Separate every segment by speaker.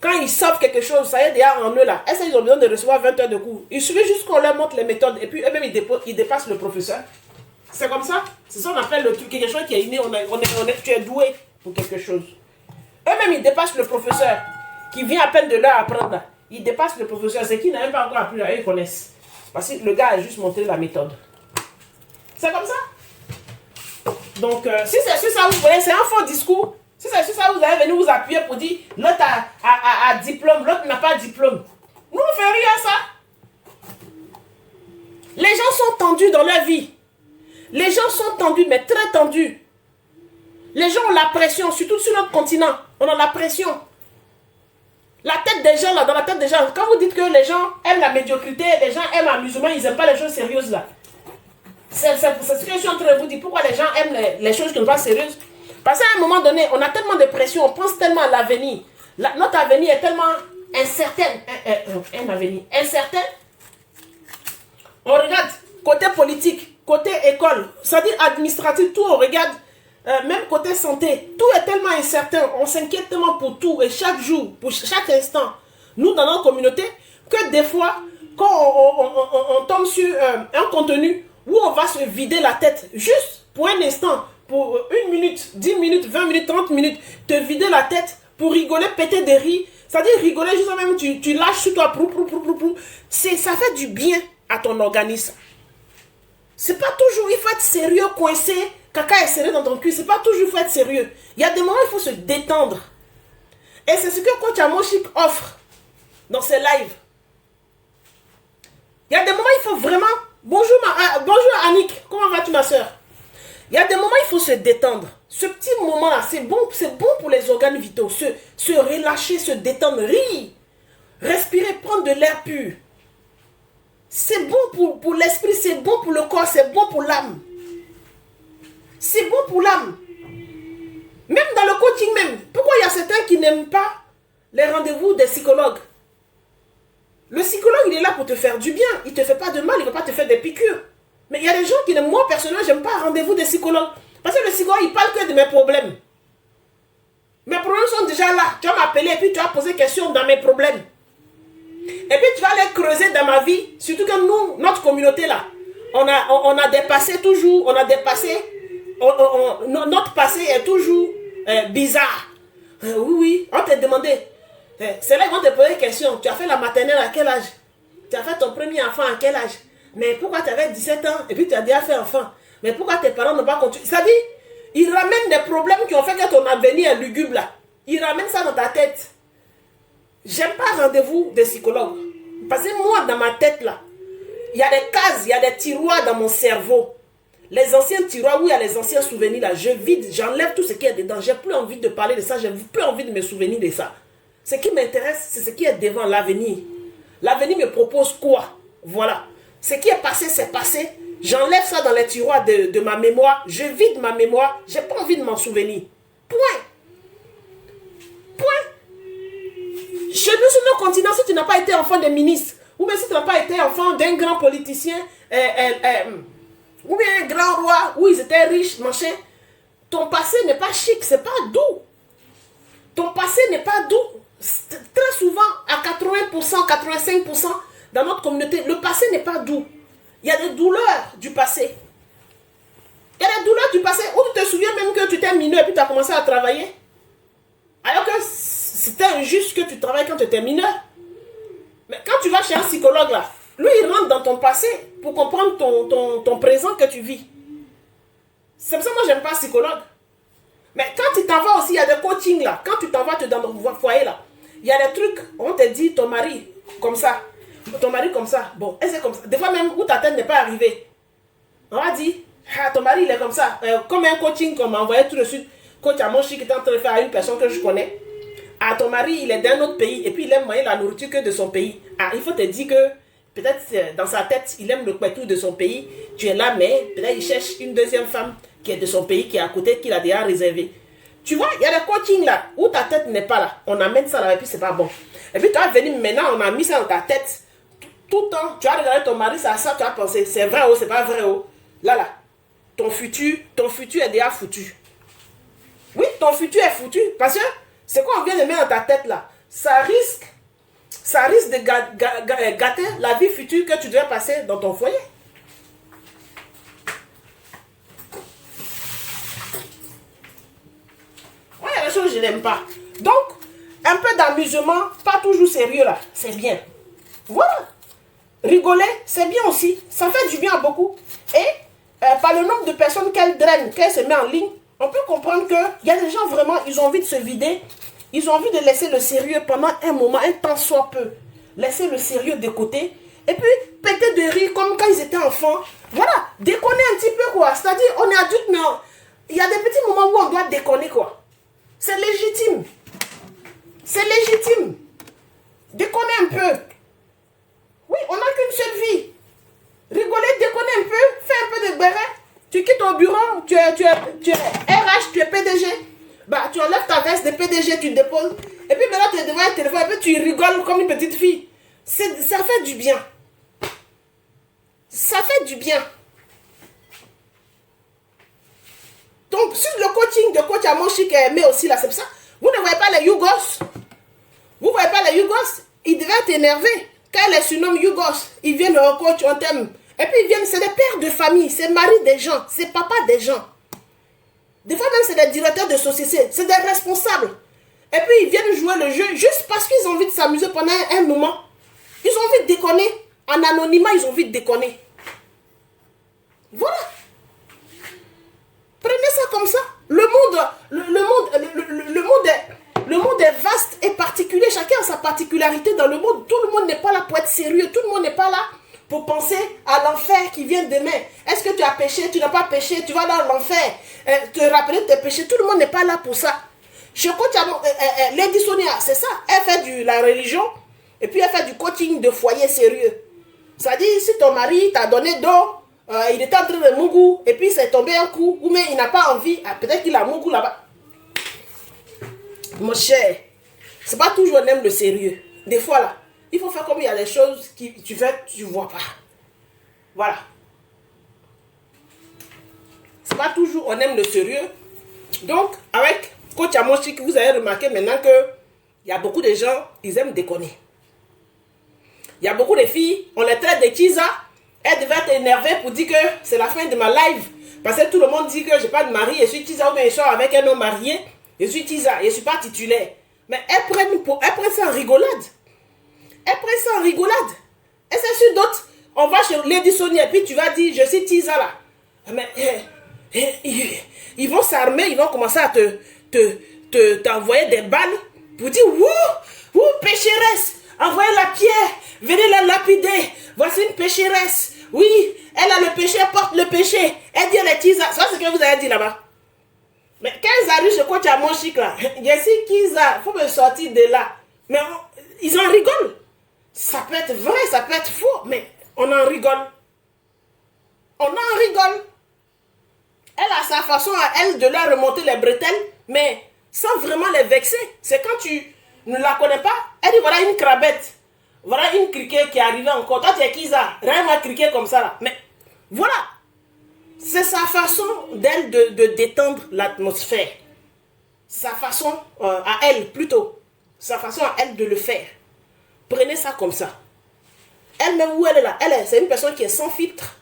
Speaker 1: Quand ils savent quelque chose, ça y est déjà en eux là. Est-ce qu'ils ont besoin de recevoir 20 heures de cours? Il suffit juste qu'on leur montre les méthodes et puis eux-mêmes ils dépassent le professeur. C'est comme ça. C'est ça qu'on appelle le truc. Quelque chose qui est inné, tu es doué pour quelque chose. Eux-mêmes ils dépassent le professeur qui vient à peine de leur apprendre là. Ils dépassent le professeur. C'est qui n'a même pas encore appris là, eux ils connaissent. Parce que le gars a juste montré la méthode. C'est comme ça. Donc, si c'est sur ça, vous voyez, c'est un faux discours. Si c'est sur ça, vous allez venir vous appuyer pour dire l'autre a diplôme, l'autre n'a pas de diplôme. Nous, on ne fait rien à ça. Les gens sont tendus dans leur vie. Les gens sont tendus, mais très tendus. Les gens ont la pression, surtout sur notre continent. On a la pression. La tête des gens, là, dans la tête des gens, quand vous dites que les gens aiment la médiocrité, les gens aiment l'amusement, ils n'aiment pas les choses sérieuses, là. C'est ce que je suis en train de vous dire. Pourquoi les gens aiment les choses qui ne sont pas sérieuses? Parce qu'à un moment donné, on a tellement de pression, on pense tellement à l'avenir. Notre avenir est tellement incertain. Un avenir incertain. On regarde côté politique, côté école, c'est-à-dire administratif, tout on regarde. Même côté santé, tout est tellement incertain. On s'inquiète tellement pour tout et chaque jour, pour chaque instant. Nous, dans notre communauté, que des fois, quand on tombe sur un contenu où on va se vider la tête, juste pour un instant, pour 1 minute, 10 minutes, 20 minutes, 30 minutes, te vider la tête pour rigoler, péter des rires. C'est-à-dire rigoler, juste même, tu lâches sur toi, ça fait du bien à ton organisme. C'est pas toujours, il faut être sérieux, coincé, caca est serré dans ton cul, c'est pas toujours, il faut être sérieux. Il y a des moments où il faut se détendre. Et c'est ce que Coach Amoshik offre dans ses lives. Il y a des moments où il faut vraiment... Bonjour Annick, comment vas-tu ma soeur? Il y a des moments où il faut se détendre. Ce petit moment-là, c'est bon pour les organes vitaux. Se relâcher, se détendre, rire, respirer, prendre de l'air pur. C'est bon pour l'esprit, c'est bon pour le corps, c'est bon pour l'âme. C'est bon pour l'âme. Même dans le coaching même. Pourquoi il y a certains qui n'aiment pas les rendez-vous des psychologues? Le psychologue, il est là pour te faire du bien. Il ne te fait pas de mal, il ne va pas te faire des piqûres. Mais il y a des gens qui n'aiment, moi personnellement, je n'aime pas rendez-vous des psychologues. Parce que le psychologue, il parle que de mes problèmes. Mes problèmes sont déjà là. Tu vas m'appeler et puis tu vas poser question dans mes problèmes. Et puis tu vas aller creuser dans ma vie. Surtout que nous, notre communauté là, on a dépassé toujours, notre passé est toujours bizarre. Oui, on t'a demandé. C'est là qu'ils vont te poser des questions. Tu as fait la maternelle à quel âge? Tu as fait ton premier enfant à quel âge? Mais pourquoi tu avais 17 ans et puis tu as déjà fait enfant? Mais pourquoi tes parents n'ont pas continué? Ça dit, ils ramènent des problèmes qui ont fait que ton avenir est lugubre là. Ils ramènent ça dans ta tête. J'aime pas rendez-vous des psychologues. Parce que moi, dans ma tête là, il y a des cases, il y a des tiroirs dans mon cerveau. Les anciens tiroirs où il y a les anciens souvenirs là, je vide, j'enlève tout ce qui est dedans. J'ai plus envie de parler de ça, j'ai plus envie de me souvenir de ça. Ce qui m'intéresse, c'est ce qui est devant l'avenir. L'avenir me propose quoi? Voilà. Ce qui est passé, c'est passé. J'enlève ça dans les tiroirs de ma mémoire. Je vide ma mémoire. J'ai pas envie de m'en souvenir. Point. Chez nous, sur nos continents, si tu n'as pas été enfant de ministre, ou bien si tu n'as pas été enfant d'un grand politicien, ou bien un grand roi, où ils étaient riches, machin, ton passé n'est pas chic, c'est pas doux. Ton passé n'est pas doux. Très souvent, à 80%, 85% dans notre communauté, le passé n'est pas doux. Il y a des douleurs du passé. Il y a des douleurs du passé où tu te souviens même que tu étais mineur et puis tu as commencé à travailler. Alors que c'était injuste que tu travailles quand tu étais mineur. Mais quand tu vas chez un psychologue là, lui il rentre dans ton passé pour comprendre ton présent que tu vis. C'est pour ça que moi j'aime pas psychologue. Mais quand tu t'en vas aussi, il y a des coachings là. Quand tu t'en vas dans ton foyer là, il y a des trucs, on te dit ton mari comme ça. Ton mari comme ça. Bon, et c'est comme ça. Des fois même où ta tête n'est pas arrivée. On va dire, ah, ton mari il est comme ça. Comme un coaching qu'on m'a envoyé tout de suite. Coach Amoshik qui est en train de faire à une personne que je connais. Ah, ton mari il est d'un autre pays et puis il aime manger la nourriture que de son pays. Ah, il faut te dire que peut-être dans sa tête il aime le kwetou de son pays. Tu es là mais peut-être il cherche une deuxième femme qui est de son pays, qui est à côté, qu'il a déjà réservé. Tu vois, il y a des coachings là où ta tête n'est pas là. On amène ça là et puis c'est pas bon. Et puis tu vas venir maintenant, on a mis ça dans ta tête. Tout le temps, tu as regardé ton mari, ça, tu as pensé, c'est vrai ou c'est pas vrai ou. Là, ton futur est déjà foutu. Oui, ton futur est foutu. Parce que c'est quoi on vient de mettre dans ta tête là. ça risque de gâter la vie future que tu devrais passer dans ton foyer. Ouais, il y a des choses que je n'aime pas. Donc, un peu d'amusement, pas toujours sérieux là, c'est bien. Voilà. Rigoler, c'est bien aussi. Ça fait du bien à beaucoup. Et par le nombre de personnes qu'elle draine, qu'elle se met en ligne, on peut comprendre qu'il y a des gens vraiment, ils ont envie de se vider. Ils ont envie de laisser le sérieux pendant un moment, un temps soit peu. Laisser le sérieux de côté. Et puis, péter de rire comme quand ils étaient enfants. Voilà, déconner un petit peu quoi. C'est-à-dire, on est adulte, mais il y a des petits moments où on doit déconner quoi. C'est légitime. C'est légitime. Déconner un peu. Oui, on n'a qu'une seule vie. Rigoler, déconner un peu, fais un peu de béret. Tu quittes ton bureau, tu es RH, tu es PDG. Bah, tu enlèves ta veste de PDG, tu déposes. Et puis maintenant, tu es devant un téléphone, et puis tu rigoles comme une petite fille. Ça fait du bien. Ça fait du bien. Donc, sur le coaching de coach Amoshi qui est aimé aussi, là, c'est ça. Vous ne voyez pas les Yougos. Vous ne voyez pas les Yougos. Ils devaient être énervés. Quand elle les surnomme Yougos, ils viennent au coach, on t'aime. Et puis ils viennent, c'est des pères de famille, c'est mari des gens, c'est papa des gens. Des fois même c'est des directeurs de société, c'est des responsables. Et puis ils viennent jouer le jeu juste parce qu'ils ont envie de s'amuser pendant un moment. Ils ont envie de déconner. En anonymat, ils ont envie de déconner. Voilà. Prenez ça comme ça. Le monde est vaste et particulier. Chacun a sa particularité dans le monde. Tout le monde n'est pas là pour être sérieux. Tout le monde n'est pas là pour penser à l'enfer qui vient demain. Est-ce que tu as péché? Tu n'as pas péché? Tu vas dans l'enfer. Te rappeler de tes péchés. Tout le monde n'est pas là pour ça. Je coach Lady Sonia, c'est ça. Elle fait de la religion et puis elle fait du coaching de foyer sérieux. Ça dit, si ton mari t'a donné d'eau, il était en train de mougou et puis il s'est tombé un coup, ou mais il n'a pas envie, peut-être qu'il a mougou là-bas. Mon cher, c'est pas toujours on aime le sérieux. Des fois là, il faut faire comme il y a des choses que tu fais, tu vois pas. Voilà. C'est pas toujours on aime le sérieux. Donc, avec coach Amoshi, vous avez remarqué maintenant que il y a beaucoup de gens, ils aiment déconner. Il y a beaucoup de filles, on les traite de Kiza. Elle devait être énervée pour dire que c'est la fin de ma live. Parce que tout le monde dit que je n'ai pas de mari, je suis Kiza ou bien je suis avec un homme marié. Je suis Kiza, je ne suis pas titulaire. Mais elle prend ça en rigolade. Elle prend ça en rigolade. Et c'est sûr d'autres, on va chez Lady Sonia et puis tu vas dire, je suis Kiza là. Mais ils vont s'armer, ils vont commencer à t'envoyer des balles pour dire, ouh, pécheresse. Envoyez la pierre, venez la lapider. Voici une pécheresse. Oui, elle a le péché, elle porte le péché. Elle dit elle est Kiza. C'est ce que vous avez dit là-bas. Mais quand ils arrivent chez coach à mon chic là, je suis Kiza, il faut me sortir de là. Mais ils en rigolent. Ça peut être vrai, ça peut être faux, mais on en rigole. On en rigole. Elle a sa façon à elle de leur remonter les bretelles, mais sans vraiment les vexer. C'est quand tu ne la connais pas, elle dit voilà une crabette, voilà une criquet qui est arrivée encore. Toi tu es Kiza, rien m'a criquet comme ça là. Mais voilà, c'est sa façon d'elle de détendre l'atmosphère. Sa façon à elle plutôt, sa façon à elle de le faire. Prenez ça comme ça. Elle-même où elle est là, c'est une personne qui est sans filtre.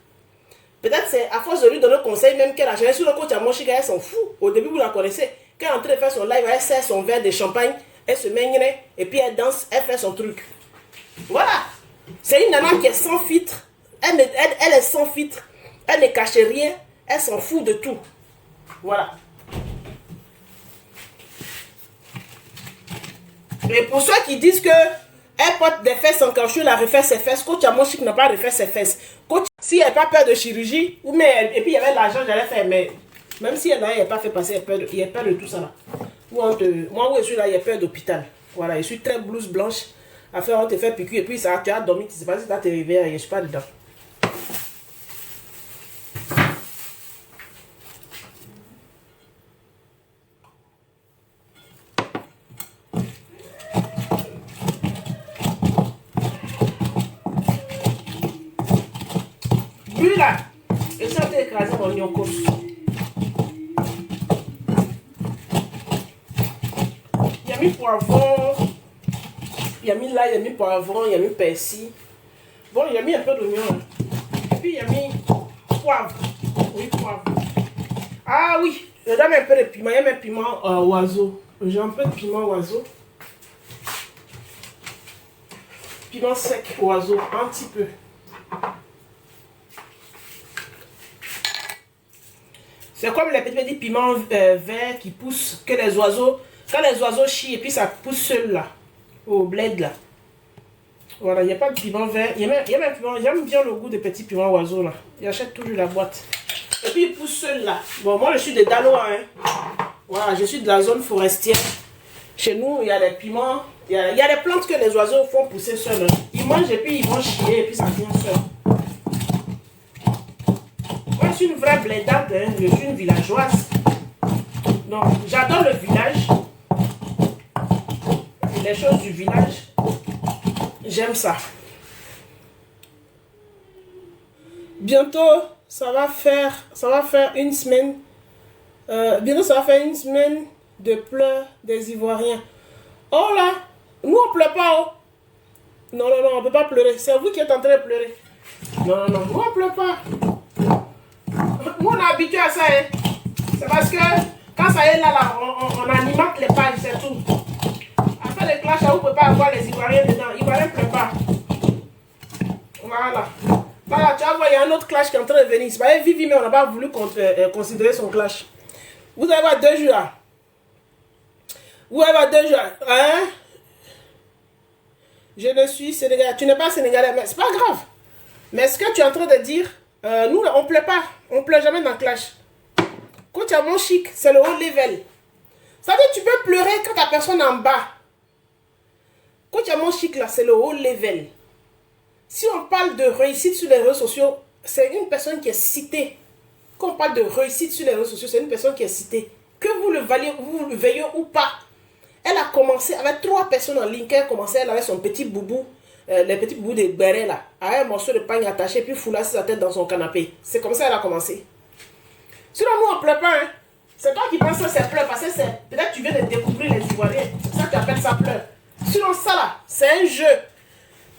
Speaker 1: Peut-être c'est à force de lui donner conseil même qu'elle a géré sur le coach à Moshika, elle s'en fout. Au début vous la connaissez. Quand elle est en train de faire son live, elle sert son verre de champagne. Elle se met et puis elle danse, elle fait son truc. Voilà. C'est une nana qui est sans filtre. Elle est sans filtre. Elle ne cache rien. Elle s'en fout de tout. Voilà. Et pour ceux qui disent que elle porte des fesses en caoutchouc, elle a refait ses fesses. Coach Amoshik n'a pas refait ses fesses. Coach, si elle n'a pas peur de chirurgie, ou mais et puis il y avait l'argent, j'allais faire. Mais même si elle n'a pas fait passer, il y a peur de tout ça là. Moi où je suis là, il y a peur d'hôpital. Voilà, je suis très blouse blanche. Après, on te fait piqûre et puis ça, tu as dormi, tu ne sais pas si tu as te réveillé, je ne suis pas dedans. Lui là, et ça a écrasé mon nyokos. Poivron, il y a mis là, il y a mis poivron, il y a mis persil. Bon, il y a mis un peu d'oignon. Hein. Et puis il y a mis poivre. Oui, poivre. Ah oui, je donne un peu de piment. Il y a même piment oiseau. J'ai un peu de piment oiseau. Piment sec oiseau, un petit peu. C'est comme les petits piments verts qui poussent, que les oiseaux, quand les oiseaux chient et puis ça pousse seul là, au bled là. Voilà, il n'y a pas de piment vert. Il y a même piment, j'aime bien le goût des petits piments oiseaux là. J'achète toujours la boîte. Et puis il pousse seul là. Bon, moi je suis de Daloa, hein. Voilà, je suis de la zone forestière. Chez nous, il y a des piments, il y a des plantes que les oiseaux font pousser seuls. Hein. Ils mangent et puis ils vont chier et puis ça vient seul. Moi, je suis une vraie blédante, hein. Je suis une villageoise. Donc, j'adore le village. Et les choses du village, j'aime ça. Bientôt, ça va faire une semaine. Bientôt, ça va faire une semaine de pleurs des Ivoiriens. Oh là, nous on pleure pas. Oh. Non, non, non, on ne peut pas pleurer. C'est vous qui êtes en train de pleurer. Non, non, non, nous on pleure pas. Nous on est habitués à ça. Hein. C'est parce que quand ça est là, on alimente les pages, c'est tout. Après les clashs, vous ne pouvez pas avoir les Ivoiriens dedans. Les Ivoiriens ne pleurent pas. Voilà. Voilà, tu vois, il y a un autre clash qui est en train de venir. C'est pas Vivi, mais on n'a pas voulu considérer son clash. Vous allez voir 2 jours. Vous allez voir 2 jours. Hein? Je ne suis sénégalais. Tu n'es pas sénégalais, mais c'est pas grave. Mais ce que tu es en train de dire, nous, on ne pleure pas. On ne pleure jamais dans le clash. Quand tu as mon chic, c'est le haut level. Ça veut dire que tu peux pleurer quand ta personne est en bas. Quand tu as mon chic là, c'est le haut level. Si on parle de réussite sur les réseaux sociaux, c'est une personne qui est citée. Quand on parle de réussite sur les réseaux sociaux, c'est une personne qui est citée. Que vous le veuillez ou pas. Elle a commencé avec 3 personnes en ligne. Elle a commencé, elle avait son petit boubou, les petits boubous de béret là, avec un morceau de pagne attaché, puis foulasse sa tête dans son canapé. C'est comme ça qu'elle a commencé. Sinon, nous, on ne pleure pas. Hein. C'est toi qui penses que c'est pleur, parce que peut-être tu viens de découvrir les Ivoiriens. C'est ça que tu appelles ça pleur. Sinon, ça là, c'est un jeu.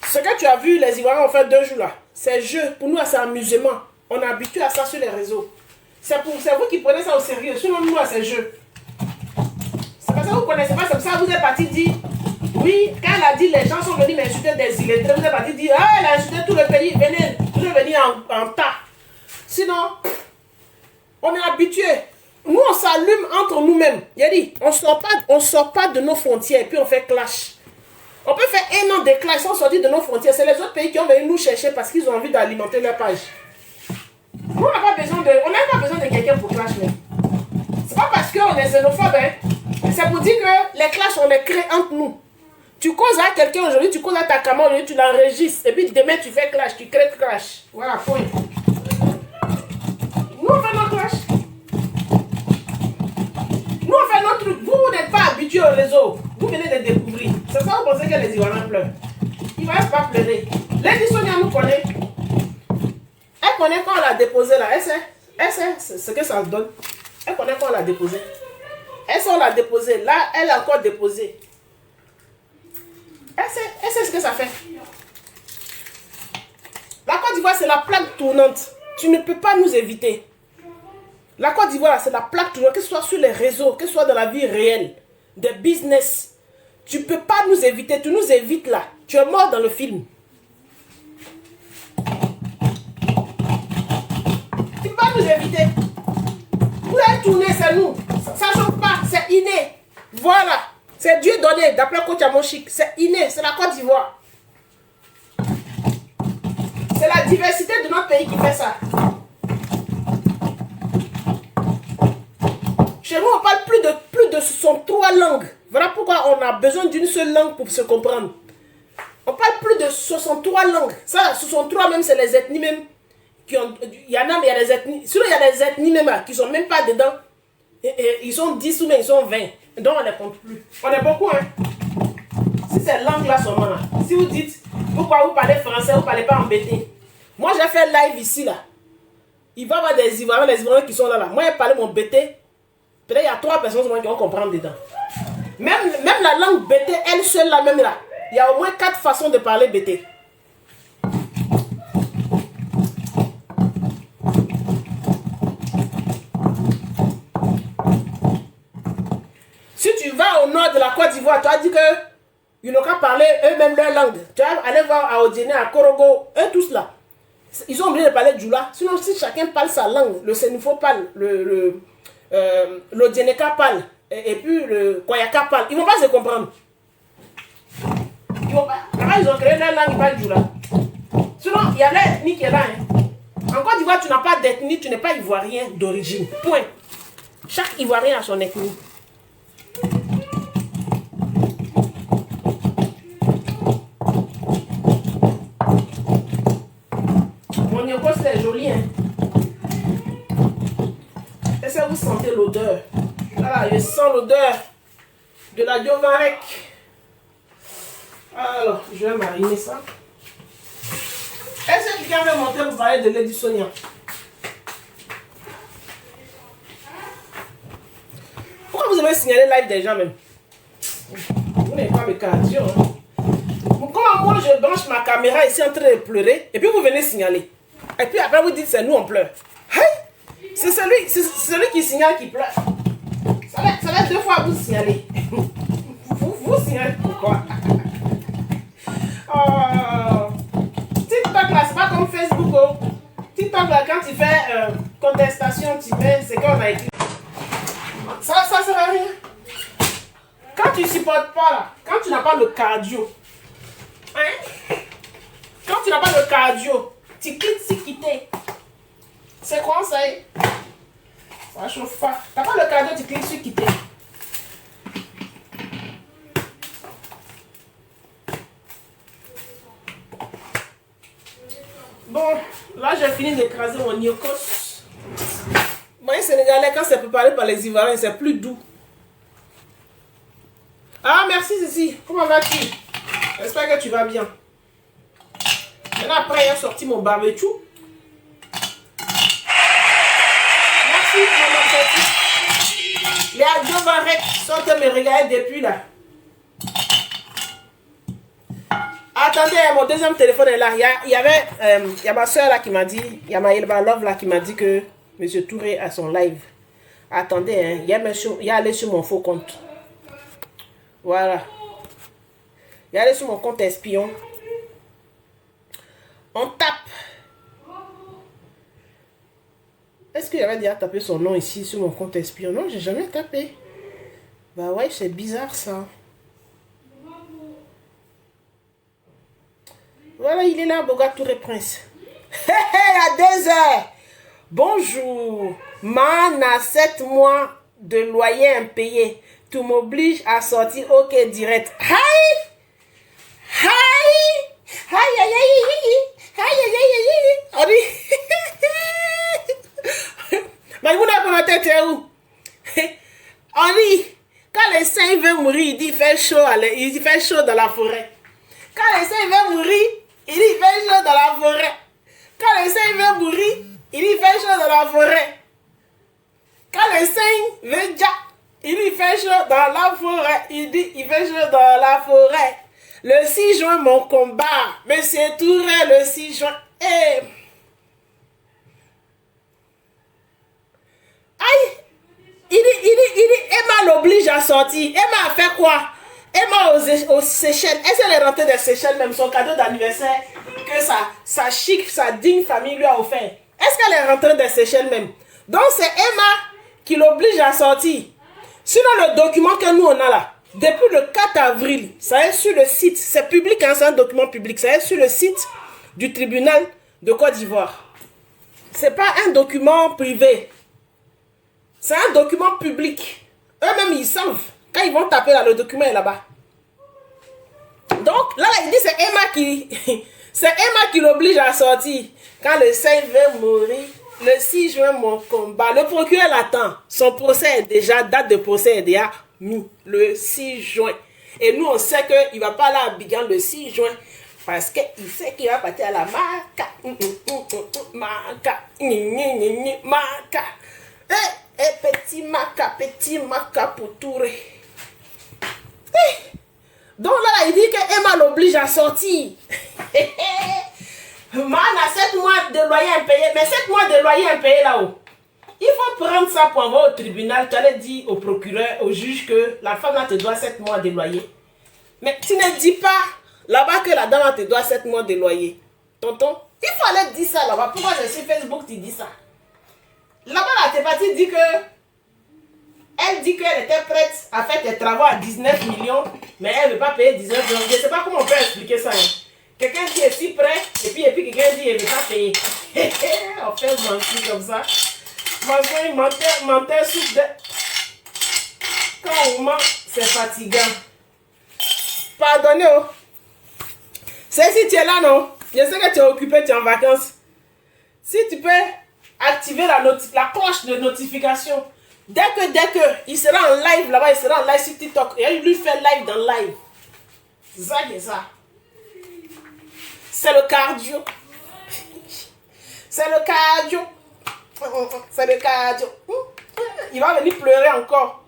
Speaker 1: Ce que tu as vu, les Ivoiriens ont fait 2 jours là, c'est jeu. Pour nous, c'est amusement. On est habitué à ça sur les réseaux. C'est vous qui prenez ça au sérieux. Sinon, nous, c'est jeu. C'est parce que vous ne connaissez pas, c'est pour ça que vous êtes parti dire. Oui, quand elle a dit les gens sont venus m'insulter des illettrés, vous êtes parti dire ah, elle a insulté tout le pays, venez, vous devez venir en tas. Sinon, on est habitué. Nous, on s'allume entre nous-mêmes. Il a dit, on sort pas de nos frontières et puis on fait clash. On peut faire 1 an de clash sans sortir de nos frontières. C'est les autres pays qui ont venu nous chercher parce qu'ils ont envie d'alimenter leur page. Nous, on n'a pas besoin de quelqu'un pour clash. C'est pas parce qu'on est xénophobe. Hein. C'est pour dire que les clashs, on les crée entre nous. Tu causes à quelqu'un aujourd'hui, tu causes à ta caméra aujourd'hui, tu l'enregistres. Et puis demain, tu fais clash, tu crées clash. Voilà, point. Nous, on fait nos clash. Nous, on fait notre truc. Vous n'êtes pas habitués au réseau. Vous venez de découvrir. C'est ça, vous pensez que les Ivoiriens pleurent. Ils ne vont pas pleurer. Lady Sonia nous connaît. Elle connaît quand on l'a déposé là. Elle sait ce que ça donne. Elle connaît quand on l'a déposé. Elle sait on l'a déposé. Là, elle a encore déposé. Elle sait ce que ça fait. La Côte d'Ivoire, c'est la plaque tournante. Tu ne peux pas nous éviter. La Côte d'Ivoire, c'est la plaque tournante, que ce soit sur les réseaux, que ce soit dans la vie réelle, des business. Tu ne peux pas nous éviter. Tu nous évites là. Tu es mort dans le film. Tu ne peux pas nous éviter. Vous allez tourner, c'est nous. Ça ne change pas, c'est inné. Voilà. C'est Dieu donné, d'après Coach Amonchik. C'est inné, c'est la Côte d'Ivoire. C'est la diversité de notre pays qui fait ça. Chez nous, on parle plus de 63 langues. Voilà pourquoi on a besoin d'une seule langue pour se comprendre. On parle plus de 63 langues. Ça, 63 même, c'est les ethnies même. Il y en a, mais il y a des ethnies. Sinon, il y a des ethnies même qui ne sont même pas dedans. Et ils sont 10 ou même ils sont 20. Donc, on ne les compte plus. On est beaucoup, hein. Si ces langues-là sont là. Si vous dites, pourquoi vous parlez français, vous ne parlez pas embêté. Moi, j'ai fait live ici, là. Il va y avoir des Ivoiriens qui sont là. Moi, j'ai parlé mon BT. Peut-être il y a 3 personnes qui vont comprendre dedans. Même la langue BT, elle seule, là, même là. Il y a au moins 4 façons de parler BT. Si tu vas au nord de la Côte d'Ivoire, tu as dit que ils n'ont qu'à parler eux-mêmes leur langue. Tu vas aller voir à Odiene, à Korogo, eux tous là. Ils ont oublié de parler Djoula. Sinon, si chacun parle sa langue, le Sénufo parle, l'Odieneka parle, et puis le Koyaka parle, ils ne vont pas se comprendre. Ils vont pas. Là, ils ont créé leur langue, ils parlent Djoula. Sinon, il y a l'ethnie qui est là. En Côte d'Ivoire, tu n'as pas d'ethnie, tu n'es pas ivoirien d'origine. Point. Chaque ivoirien a son ethnie. Mon yoko, c'est joli, hein. Est-ce que vous sentez l'odeur? Voilà, je sens l'odeur de la Diovarec. Alors, je vais mariner ça. Est-ce que quelqu'un veut monter pour parler de Lady Sonia? Pourquoi vous avez signalé live des gens même? Vous n'avez pas mes cardio, hein? Comment moi je branche ma caméra ici en train de pleurer et puis vous venez signaler. Et puis après vous dites c'est nous on pleure. Hey! C'est celui qui signale qui pleure. Ça va 2 fois vous signaler. Vous signalez pourquoi? Oh. TikTok là c'est pas comme Facebook. Oh. TikTok là quand tu fais contestation tu mets c'est qu'on a écrit. Ça sert à rien. Quand tu supportes pas là, quand tu n'as pas le cardio, hein? Quand tu n'as pas le cardio, tu cliques sur quitter. C'est quoi ça? Ça chauffe pas. Tu n'as pas le cardio, tu cliques sur quitter. Bon, là j'ai fini d'écraser mon nyokos. Moi, sénégalais, quand c'est préparé par les Ivoiriens, c'est plus doux. Ah, merci Cécile. Comment vas-tu? J'espère que tu vas bien. Maintenant, après, il a sorti mon barbecue. Merci pour mon sortie. Les Adjovarek sont en train de me regarder depuis là. Attendez, mon deuxième téléphone est là. Il y a ma soeur là qui m'a dit, il y a ma Elba Love là qui m'a dit que M. Touré a son live. Attendez, hein, il y a allé sur mon faux compte. Voilà. Il y a allé sur mon compte espion. On tape. Est-ce qu'il y avait déjà tapé son nom ici sur mon compte espion? Non, j'ai jamais tapé. Bah ouais, c'est bizarre ça. Voilà, il est là, Boga Touré Prince. Hé hé, à 2 heures. Bonjour. Man a 7 mois de loyer impayé. Tu m'obliges à sortir, ok, direct. Aïe! Aïe! Aïe, aïe, aïe, aïe, aïe, aïe, aïe, aïe. Mais vous n'avez pas tête où? Henri, quand les saints veulent mourir, il dit il fait chaud dans la forêt. Quand les saints veulent mourir, il dit il fait chaud dans la forêt. Quand les saints veulent mourir, il dit il fait chaud dans la forêt. Quand les saints veulent déjà, il dit il fait chaud dans la forêt. Il dit il fait chaud dans la forêt. Le 6 juin, mon combat. Monsieur Touré, le 6 juin. Hey. Aïe! Il dit, Emma l'oblige à sortir. Emma a fait quoi? Emma aux Seychelles. Est-ce qu'elle est rentrée des Seychelles, même son cadeau d'anniversaire que sa chic, sa digne famille lui a offert? Est-ce qu'elle est rentrée des Seychelles même? Donc c'est Emma qui l'oblige à sortir. Sinon le document que nous on a là, depuis le 4 avril, ça est sur le site, c'est public, hein, c'est un document public, ça est sur le site du tribunal de Côte d'Ivoire. C'est pas un document privé. C'est un document public. Eux-mêmes, ils savent. Quand ils vont taper là, le document est là-bas. Donc, là, il dit c'est Emma qui... c'est Emma qui l'oblige à sortir. Quand le 5 veut mourir, le 6 juin, mon combat. Le procureur l'attend. Son procès est déjà, date de procès est déjà mis. Le 6 juin. Et nous, on sait qu'il ne va pas aller à Abidjan le 6 juin. Parce qu'il sait qu'il va partir à la Maca. Maca. Maca. Petit maca pour Touré. Donc là, il dit que Emma l'oblige à sortir. Man a 7 mois de loyer impayé. Mais 7 mois de loyer impayé là-haut. Il faut prendre ça pour envoyer au tribunal. Tu allais dire au procureur, au juge que la femme là te doit 7 mois de loyer. Mais tu ne dis pas là-bas que la dame là te doit 7 mois de loyer. Tonton, il faut aller dire ça là-bas. Pourquoi c'est sur Facebook tu dis ça? Là-bas, la thématique dit que elle dit qu'elle était prête à faire des travaux à 19 millions, mais elle ne veut pas payer 19 millions. Je ne sais pas comment on peut expliquer ça. Hein. Quelqu'un dit est si prêt, et puis quelqu'un dit elle ne veut pas payer. On fait mentir comme ça. Menteur sous de... Quand on ment, c'est fatigant. Pardonnez, oh. C'est si tu es là, non? Je sais que tu es occupé, tu es en vacances. Si tu peux activer la cloche de notification. Dès que il sera en live là-bas, il sera en live sur TikTok. Et il lui fait live dans live. C'est ça qui est ça. C'est le cardio. C'est le cardio. C'est le cardio. Il va venir pleurer encore.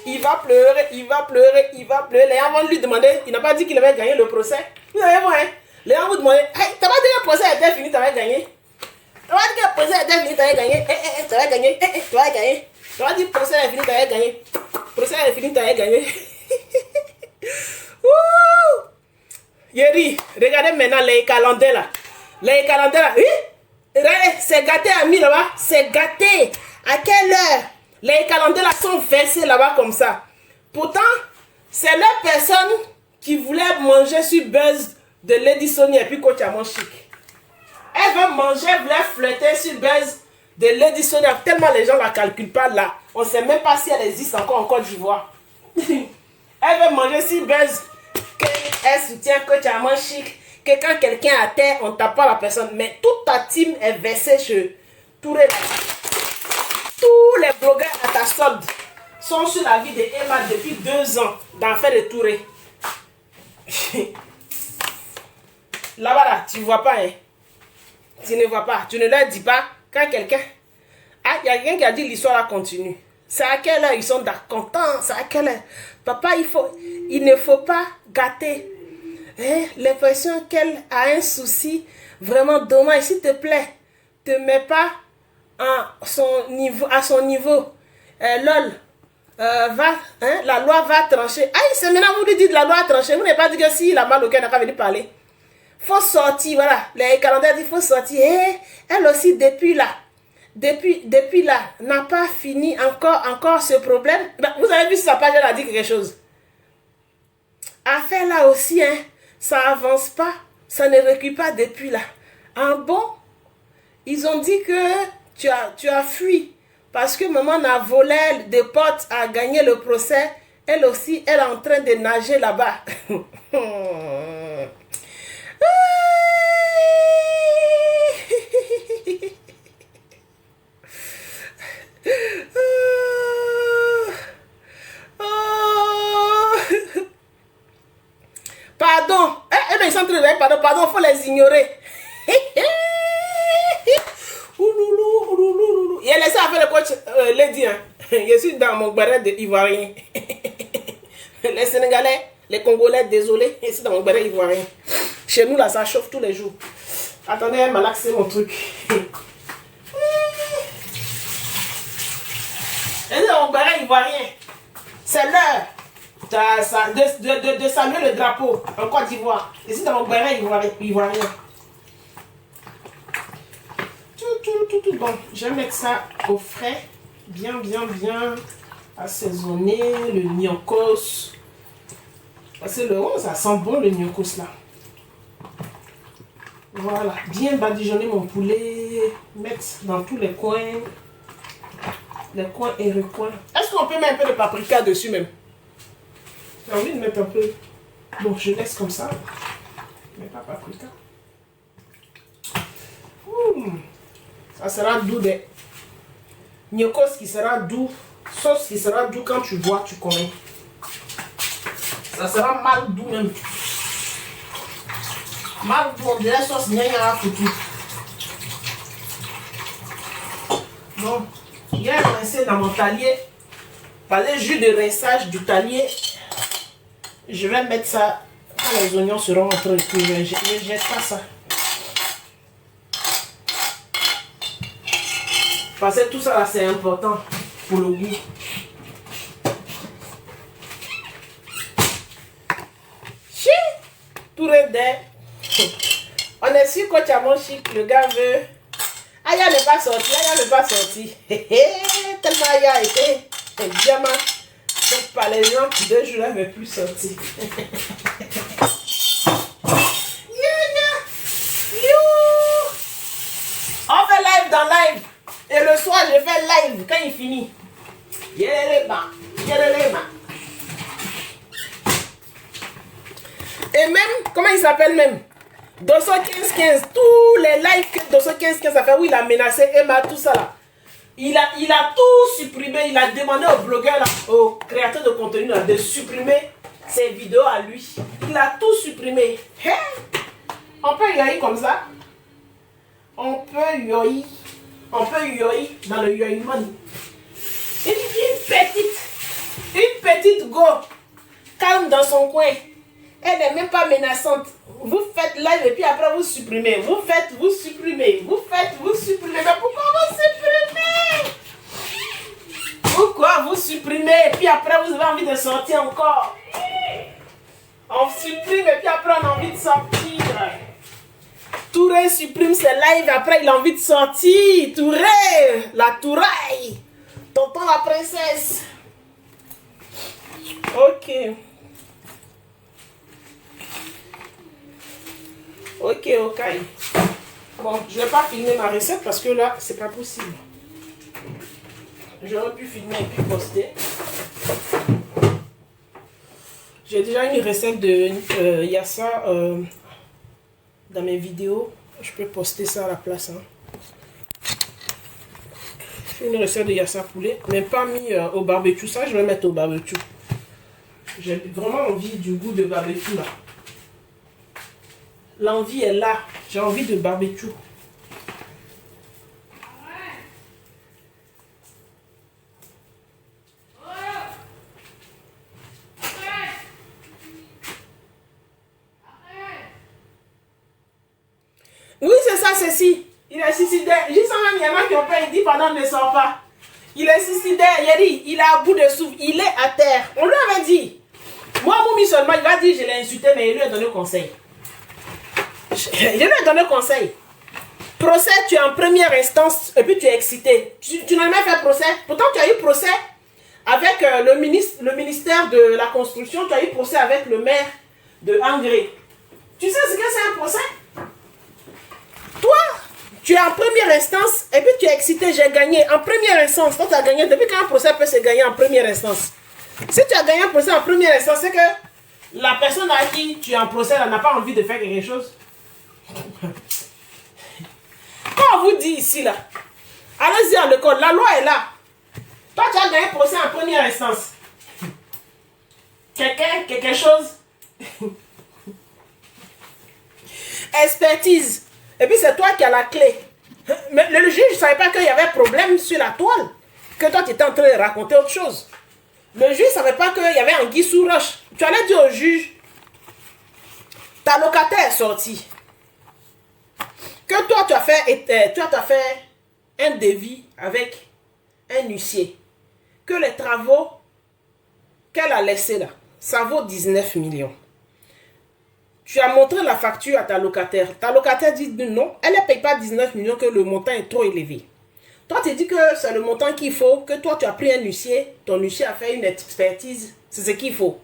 Speaker 1: Il va pleurer, il va pleurer, il va pleurer. Les gens vont lui demander, il n'a pas dit qu'il avait gagné le procès. Vous allez voir, hein? Les gens vont demander, hey, t'as pas dit que le procès était fini, t'avais gagné. T'as pas dit que le procès était fini, t'avais gagné. T'avais gagné. T'avais gagné. Tu as dit le procès est fini, tu avais gagné. Le procès est fini, tu avais gagné. Yeri, regardez maintenant les calendriers là. Les calendriers là. Oui, c'est gâté, ami là-bas. C'est gâté. À quelle heure? Les calendriers là sont versés là-bas comme ça. Pourtant, c'est la personne qui voulait manger sur Buzz de Lady Sonia et puis Coach Amon Chic. Elle veut manger, elle voulait flirter sur Buzz de Lady Sonia, tellement les gens ne la calculent pas là. On ne sait même pas si elle existe encore en Côte d'Ivoire. Elle veut manger si Buzz, qu'elle soutient que tu as mangé chic, que quand quelqu'un est à terre, on ne tape pas la personne. Mais toute ta team est versée chez Touré. Tous les blogueurs à ta solde sont sur la vie de Emma depuis 2 ans dans l'affaire de Touré. Là-bas, là, tu ne vois pas, hein. Tu ne vois pas, tu ne leur dis pas. Quand quelqu'un... Ah, il y a quelqu'un qui a dit l'histoire là continue. C'est à quelle heure ils sont contents? C'est à quelle heure? Papa, il ne faut pas gâter. Hein? L'impression qu'elle a un souci. Vraiment dommage. S'il te plaît, te mets pas à son niveau. Lol. La loi va trancher. Ah, c'est maintenant vous lui dites la loi a tranché. Vous n'avez pas dit que si il a mal au cœur, il n'a pas venu parler. Faut sortir, voilà. Les calendriers disent faut sortir. Et elle aussi, depuis là, n'a pas fini encore ce problème. Ben, vous avez vu sur sa page, elle a dit quelque chose. Affaire là aussi, hein, ça avance pas, ça ne recule pas depuis là. Ah bon? Ils ont dit que tu as fui parce que maman a volé des potes, a gagné le procès. Elle aussi, elle est en train de nager là-bas. Pardon. Ils sont très bien. Pardon, faut les ignorer. Il a laissé faire le coach Lady. Hein. Je suis dans mon béret de ivoirien. Les Sénégalais, les Congolais, désolé. Je suis dans mon béret ivoirien. Chez nous, là, ça chauffe tous les jours. Attendez, elle m'a laxé mon truc. Je suis dans mon béret ivoirien. C'est l'heure de saluer le drapeau en Côte d'Ivoire. Je suis dans mon béret ivoirien. Bon, je vais mettre ça au frais. Bien assaisonné. Le gnocchos. Parce que ça sent bon le gnocchos là. Voilà. Bien badigeonner mon poulet. Mettre dans tous les coins. Les coins et recoins. Est-ce qu'on peut mettre un peu de paprika dessus même? J'ai envie de mettre un peu. Bon, je laisse comme ça. Mais pas paprika. Ça sera doux des gnocchos qui sera doux. Sauce qui sera doux quand tu bois, tu connais. Ça sera mal doux même. Mal doux, on dirait sauce gnagna foutu. Bon, hier rincé dans mon talier. Par le jus de rinçage du talier. Je vais mettre ça quand les oignons seront entrés. Et puis je ne jette pas ça. Parce que tout ça là, c'est important pour le goût. Chi! Tout est. On est sûr que tu as mon chic. Le gars veut. Aya n'est pas sorti. Aya n'est pas sorti. Tellement Aya était diamant. Donc par les gens qui 2 jours là ne veulent plus sortir. On fait live dans live. Et le soir, je fais live quand il finit. Et même, comment il s'appelle même 215-15. Tous les lives que 215-15 a fait où il a menacé Emma, tout ça là. Il a tout supprimé. Il a demandé aux blogueurs, là, aux créateurs de contenu là, de supprimer ses vidéos à lui. Il a tout supprimé. Hein? On peut y aller comme ça. On peut yoï. On peut yoï dans le yoïman. Une petite go calme dans son coin. Elle n'est même pas menaçante. Vous faites live et puis après vous supprimez. Vous faites, vous supprimez. Vous faites, vous supprimez. Mais pourquoi vous supprimez? Pourquoi vous supprimez et puis après vous avez envie de sortir encore? On supprime et puis après on a envie de sortir. Touré supprime ses lives, après il a envie de sortir. Touré, la touraille. Tonton la princesse. Ok. Ok. Bon, je ne vais pas filmer ma recette parce que là, c'est pas possible. J'aurais pu filmer et puis poster. J'ai déjà une recette de yassa dans mes vidéos. Je peux poster ça à la place. Hein. Une recette de yassa poulet, mais pas mis au barbecue. Ça, je vais mettre au barbecue. J'ai vraiment envie du goût de barbecue là. L'envie est là. J'ai envie de barbecue. Oui, c'est ça, ceci. Il est suicidaire. Juste même, il y en a qui ont peur, il dit pendant ne sort pas. Il est suicidaire, il est à bout de souffle, il est à terre. On lui avait dit. Moi, Moumi seulement, il va dire je l'ai insulté, mais il lui a donné conseil. Je lui ai donné conseil. Procès, tu es en première instance et puis tu es excité. Tu n'as jamais fait procès. Pourtant, tu as eu procès avec le ministère de la Construction. Tu as eu procès avec le maire de Angré. Tu sais ce que c'est un procès? Toi, tu es en première instance et puis tu es excité. J'ai gagné en première instance. Toi, tu as gagné. Depuis quand un procès peut se gagner en première instance? Si tu as gagné un procès en première instance, c'est que la personne à qui tu es en procès n'a pas envie de faire quelque chose. Quand on vous dit ici, là, allez-y à l'école, la loi est là. Toi, tu as gagné un procès en première instance. Quelque chose. Expertise. Et puis c'est toi qui as la clé. Mais le juge ne savait pas qu'il y avait problème sur la toile. Que toi, tu étais en train de raconter autre chose. Le juge ne savait pas qu'il y avait anguille sous roche. Tu allais dire au juge, ta locataire est sortie. Que toi, tu as fait un devis avec un huissier. Que les travaux qu'elle a laissés là, ça vaut 19 millions. Tu as montré la facture à ta locataire. Ta locataire dit non, elle ne paye pas 19 millions, que le montant est trop élevé. Toi, tu dis que c'est le montant qu'il faut, que toi, tu as pris un huissier, ton huissier a fait une expertise, c'est ce qu'il faut.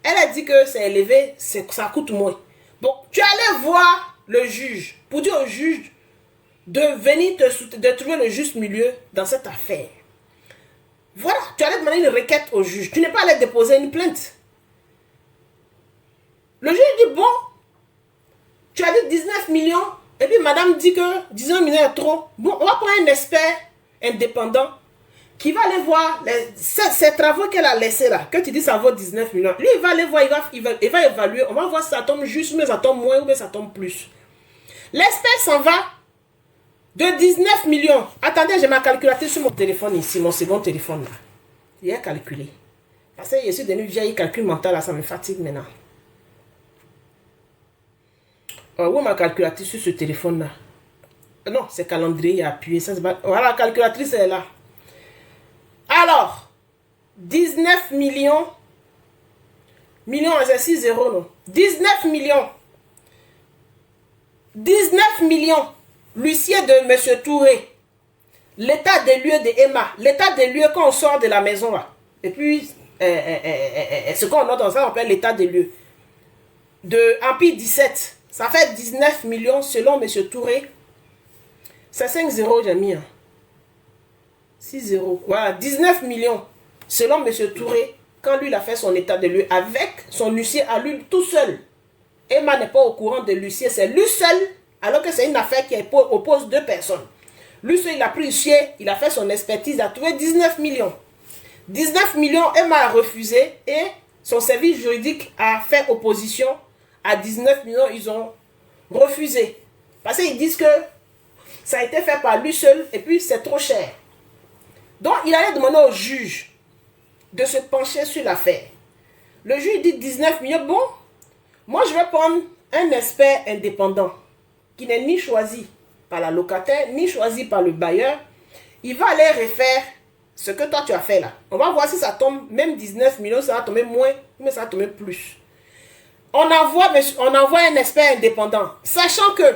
Speaker 1: Elle a dit que c'est élevé, ça coûte moins. Bon, tu allais voir le juge, pour dire au juge de venir de trouver le juste milieu dans cette affaire. Voilà, tu allais demander une requête au juge. Tu n'es pas allé déposer une plainte. Le juge dit, bon, tu as dit 19 millions, et puis madame dit que 19 millions est trop. Bon, on va prendre un expert indépendant qui va aller voir ces travaux qu'elle a laissés là, que tu dis ça vaut 19 millions. Lui, il va aller voir, il va évaluer, on va voir si ça tombe juste, mais ça tombe moins ou bien ça tombe plus. L'expert s'en va de 19 millions. Attendez, j'ai ma calculatrice sur mon téléphone ici, mon second téléphone là. Il a calculé. Parce que je suis devenu vieille, calcul mental, là, ça me fatigue maintenant. Où est ma calculatrice sur ce téléphone-là? Non, c'est calendrier, il y a appuyé. Ça, pas... Voilà, la calculatrice est là. Alors, 19 millions. Millions, c'est 6 zéros, non? 19 millions. 19 millions. L'huissier de M. Touré. L'état des lieux de Emma. L'état des lieux quand on sort de la maison, là. Et puis, ce qu'on a dans ça, on appelle l'état des lieux. De Empire 17. Ça fait 19 millions selon M. Touré. C'est 5 zéros, j'ai mis. 6 zéros. Voilà, 19 millions. Selon M. Touré, quand lui il a fait son état de lieu avec son huissier à lui tout seul. Emma n'est pas au courant de l'huissier, c'est lui seul, alors que c'est une affaire qui oppose deux personnes. Lui seul, il a pris l'huissier, il a fait son expertise, il a trouvé 19 millions. 19 millions, Emma a refusé et son service juridique a fait opposition à 19 millions, ils ont refusé. Parce qu'ils disent que ça a été fait par lui seul et puis c'est trop cher. Donc il allait demander au juge de se pencher sur l'affaire. Le juge dit 19 millions, bon, moi je vais prendre un expert indépendant qui n'est ni choisi par la locataire, ni choisi par le bailleur. Il va aller refaire ce que toi tu as fait là. On va voir si ça tombe, même 19 millions, ça va tomber moins, mais ça va tomber plus. On envoie un expert indépendant, sachant que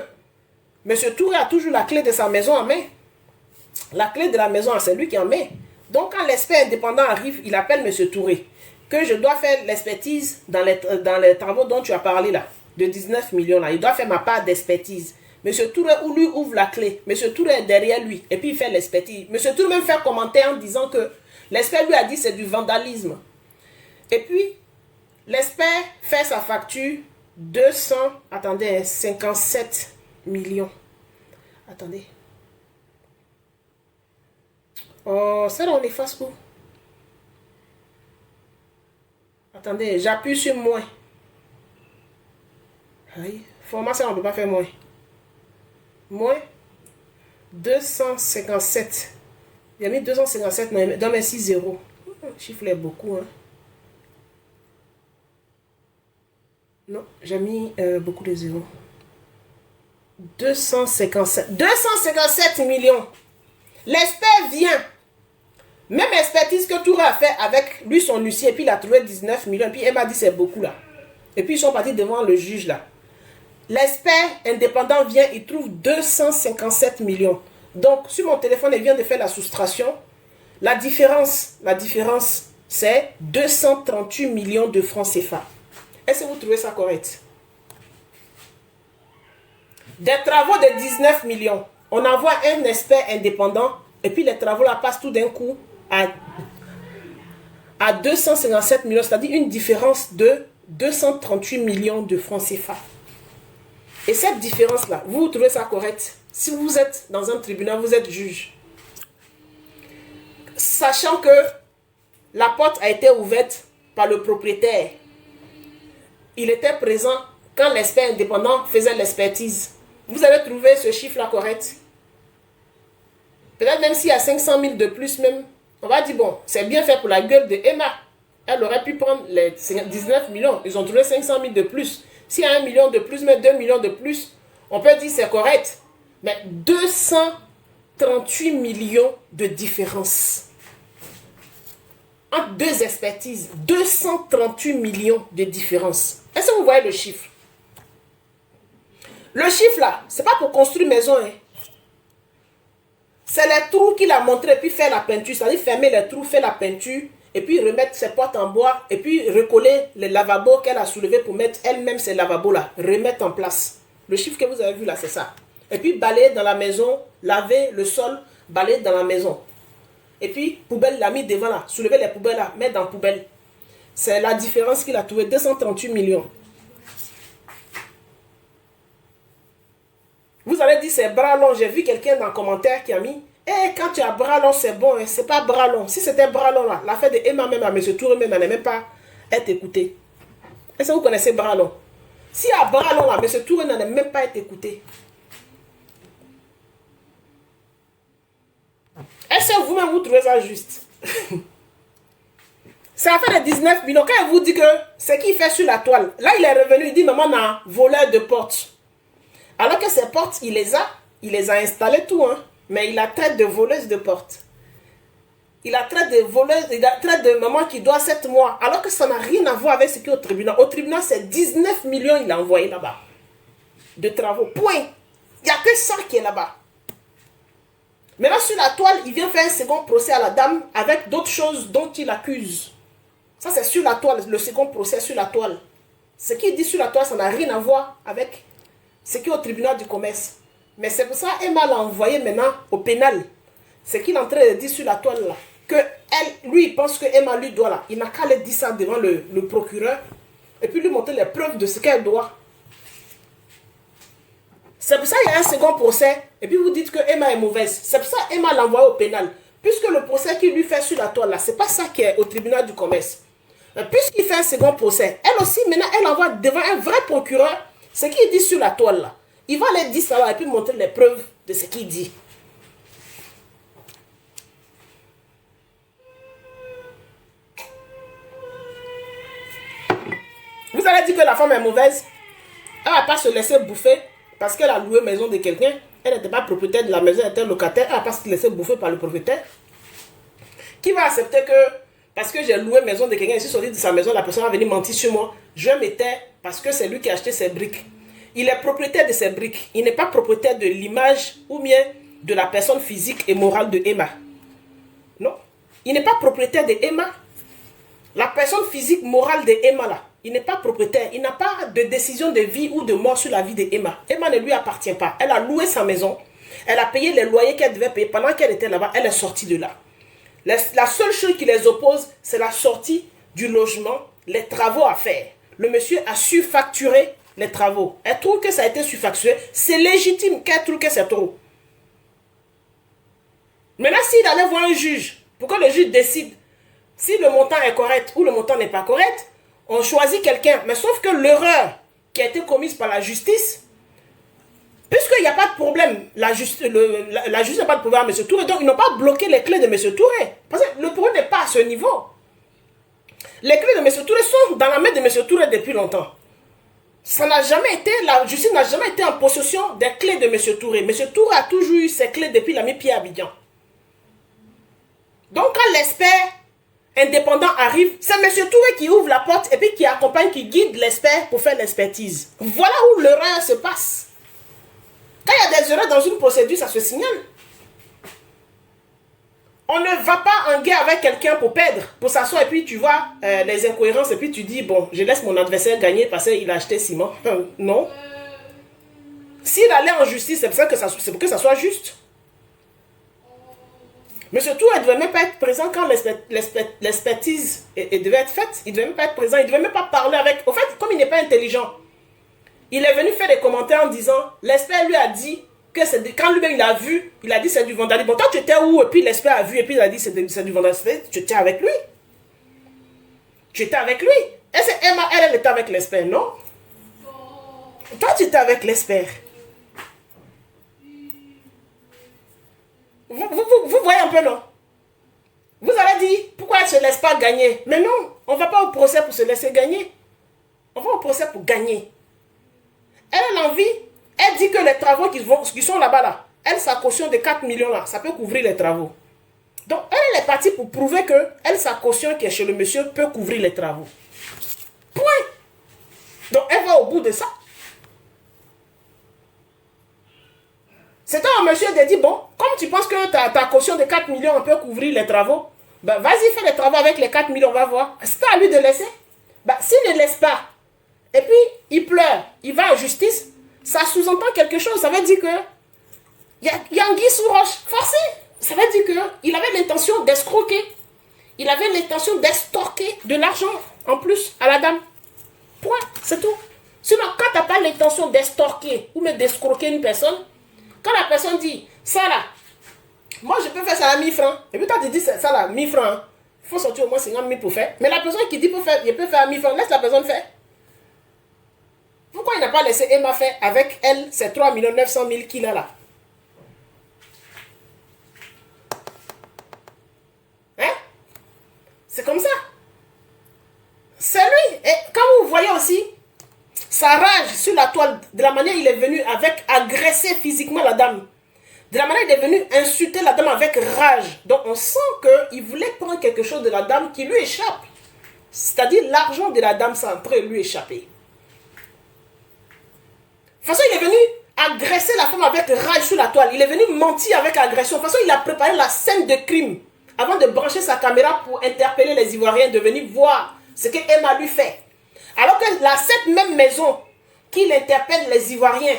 Speaker 1: M. Touré a toujours la clé de sa maison en main. La clé de la maison, c'est lui qui en met. Donc, quand l'expert indépendant arrive, il appelle M. Touré, que je dois faire l'expertise dans les travaux dont tu as parlé là, de 19 millions là. Il doit faire ma part d'expertise. M. Touré lui ouvre la clé. M. Touré est derrière lui et puis il fait l'expertise. M. Touré même fait un commentaire en disant que l'expert lui a dit c'est du vandalisme. Et puis, l'expert fait sa facture 57 millions. Attendez. Oh, ça là, on efface où? Attendez, j'appuie sur moins. Aïe, format ça, on ne peut pas faire moins. Moins 257. Il a mis 257 dans mes 6 zéros. Le chiffre est beaucoup, hein. Non, j'ai mis beaucoup de zéros. 257 millions. L'expert vient. Même expertise que Touré a fait avec lui, son huissier, et puis il a trouvé 19 millions. Et puis elle m'a dit c'est beaucoup là. Et puis ils sont partis devant le juge là. L'expert indépendant vient, il trouve 257 millions. Donc sur mon téléphone, il vient de faire la soustraction. La différence c'est 238 millions de francs CFA. Est-ce que vous trouvez ça correct? Des travaux de 19 millions. On envoie un expert indépendant et puis les travaux là passent tout d'un coup à 257 millions, c'est-à-dire une différence de 238 millions de francs CFA. Et cette différence-là, vous trouvez ça correct? Si vous êtes dans un tribunal, vous êtes juge. Sachant que la porte a été ouverte par le propriétaire. Il était présent quand l'expert indépendant faisait l'expertise. Vous avez trouvé ce chiffre-là correct? Peut-être même s'il y a 500 000 de plus même, on va dire, bon, c'est bien fait pour la gueule de Emma. Elle aurait pu prendre les 19 millions. Ils ont trouvé 500 000 de plus. S'il y a 1 million de plus, mais 2 millions de plus, on peut dire c'est correct. Mais 238 millions de différence. Entre deux expertises, 238 millions de différence. Est-ce que vous voyez le chiffre? Le chiffre là, c'est pas pour construire maison, hein. C'est les trous qu'il a montré, puis faire la peinture. C'est-à-dire fermer les trous, faire la peinture, et puis remettre ses portes en bois, et puis recoller les lavabos qu'elle a soulevés pour mettre elle-même ces lavabos-là, remettre en place. Le chiffre que vous avez vu là, c'est ça. Et puis balayer dans la maison, laver le sol, balayer dans la maison. Et puis, poubelle, l'a mis devant là, soulever les poubelles là, mettre dans la poubelle. C'est la différence qu'il a trouvé, 238 millions. Vous allez dire c'est bras long. J'ai vu quelqu'un dans le commentaire qui a mis quand tu as bras long, c'est bon, hein, c'est pas bras long. Si c'était bras long là, l'affaire de Emma même à M. Touré même n'allait même pas être écoutée. Est-ce que vous connaissez bras long? Si à bras long là, M. Touré n'allait même pas être écouté. Est-ce que vous-même vous trouvez ça juste? C'est à faire les 19 millions. Quand elle vous dit que c'est qu'il fait sur la toile, là il est revenu, il dit maman on a voleur de portes. Alors que ces portes, il les a installées tout, hein. Mais il a traite de voleuse de portes. Il a traite de voleuse, il a traite de maman qui doit 7 mois. Alors que ça n'a rien à voir avec ce qui est au tribunal. Au tribunal, c'est 19 millions il a envoyé là-bas. De travaux. Point. Il n'y a que ça qui est là-bas. Maintenant, sur la toile, il vient faire un second procès à la dame avec d'autres choses dont il accuse. Ça, c'est sur la toile, le second procès sur la toile. Ce qu'il dit sur la toile, ça n'a rien à voir avec ce qui est au tribunal du commerce. Mais c'est pour ça Emma l'a envoyé maintenant au pénal. Ce qu'il est en train de dire sur la toile là. Que elle, lui, il pense que Emma lui doit là. Il n'a qu'à aller dire ça devant le procureur. Et puis lui montrer les preuves de ce qu'elle doit. C'est pour ça qu'il y a un second procès. Et puis vous dites que Emma est mauvaise. C'est pour ça Emma l'a envoyé au pénal. Puisque le procès qu'il lui fait sur la toile là, c'est pas ça qui est au tribunal du commerce. Puisqu'il fait un second procès, elle aussi, maintenant, elle envoie devant un vrai procureur ce qu'il dit sur la toile là. Il va aller dire ça là et puis montrer les preuves de ce qu'il dit. Vous allez dire que la femme est mauvaise. Elle ne va pas se laisser bouffer parce qu'elle a loué la maison de quelqu'un. Elle n'était pas propriétaire de la maison, elle était locataire. Elle ne va pas se laisser bouffer par le propriétaire. Qui va accepter que parce que j'ai loué la maison de quelqu'un, je suis sorti de sa maison, la personne va venir mentir sur moi. Je m'étais parce que c'est lui qui a acheté ses briques. Il est propriétaire de ses briques. Il n'est pas propriétaire de l'image ou bien de la personne physique et morale de Emma. Non. Il n'est pas propriétaire de Emma. La personne physique, morale de Emma là. Il n'est pas propriétaire. Il n'a pas de décision de vie ou de mort sur la vie de Emma. Emma ne lui appartient pas. Elle a loué sa maison. Elle a payé les loyers qu'elle devait payer. Pendant qu'elle était là-bas, elle est sortie de là. La seule chose qui les oppose, c'est la sortie du logement, les travaux à faire. Le monsieur a su facturer les travaux. Elle trouve que ça a été surfacturé. C'est légitime qu'elle trouve que c'est trop. Maintenant, s'il allait voir un juge, pour que le juge décide si le montant est correct ou le montant n'est pas correct, on choisit quelqu'un. Mais sauf que l'erreur qui a été commise par la justice, puisqu'il n'y a pas de problème, la justice n'a pas de problème à M. Touré, donc ils n'ont pas bloqué les clés de M. Touré. Parce que le problème n'est pas à ce niveau. Les clés de M. Touré sont dans la main de M. Touré depuis longtemps. Ça n'a jamais été, la justice n'a jamais été en possession des clés de M. Touré. M. Touré a toujours eu ses clés depuis la mis-pied à Abidjan. Donc quand l'expert indépendant arrive, c'est M. Touré qui ouvre la porte et puis qui accompagne, qui guide l'expert pour faire l'expertise. Voilà où l'erreur se passe. Quand il y a des erreurs dans une procédure, ça se signale. On ne va pas en guerre avec quelqu'un pour perdre, pour s'asseoir et puis tu vois les incohérences et puis tu dis, bon, je laisse mon adversaire gagner parce qu'il a acheté ciment. Non. S'il allait en justice, c'est pour que ça soit juste. Monsieur Touré ne devait même pas être présent quand l'expertise devait être faite. Il ne devait même pas être présent, il ne devait même pas parler avec... Au fait, comme il n'est pas intelligent, il est venu faire des commentaires en disant, l'expert lui a dit que c'est quand lui-même il a vu, il a dit c'est du vandalisme. Bon, toi tu étais où? Et puis l'expert a vu et puis il a dit c'est du vandalisme. Tu étais avec lui. Tu étais avec lui. Et c'est Emma, elle était avec l'expert, non? Toi tu étais avec l'expert. Vous voyez un peu, non? Vous avez dit, pourquoi elle ne se laisse pas gagner? Mais non, on ne va pas au procès pour se laisser gagner. On va au procès pour gagner. Elle a l'envie, elle dit que les travaux qui sont là-bas, là, elle, sa caution de 4 millions, là, ça peut couvrir les travaux. Donc, elle est partie pour prouver que elle, sa caution qui est chez le monsieur peut couvrir les travaux. Point. Donc, elle va au bout de ça. C'est un monsieur qui dit, bon, comme tu penses que ta caution de 4 millions peut couvrir les travaux, ben, vas-y, fais les travaux avec les 4 millions, on va voir. C'est à lui de laisser. Ben, s'il ne laisse pas, et puis il pleure, il va en justice, ça sous-entend quelque chose. Ça veut dire que il y a anguille sous roche, forcé. Ça veut dire qu'il avait l'intention d'escroquer. Il avait l'intention d'extorquer de l'argent en plus à la dame. Point, c'est tout. Sinon, quand tu n'as pas l'intention d'estorquer ou même d'escroquer une personne, quand la personne dit, ça là, moi je peux faire ça à 1000 francs, et puis toi tu dis ça là, 1000 francs, hein. Il faut sortir au moins 50 000 pour faire. Mais la personne qui dit il peut faire à 1000 francs, laisse la personne faire. Pourquoi il n'a pas laissé Emma faire avec elle ces 3 900 000 qu'il a là? Hein? C'est comme ça. toile, de la manière il est venu avec agresser physiquement la dame, de la manière il est venu insulter la dame avec rage. Donc on sent qu'il voulait prendre quelque chose de la dame qui lui échappe. C'est-à-dire l'argent de la dame, c'est en train de lui échapper. De toute façon, il est venu agresser la femme avec rage sur la toile. Il est venu mentir avec agression. De toute façon, il a préparé la scène de crime avant de brancher sa caméra pour interpeller les Ivoiriens, de venir voir ce que Emma lui fait. Alors que cette même maison qu'il interpelle les Ivoiriens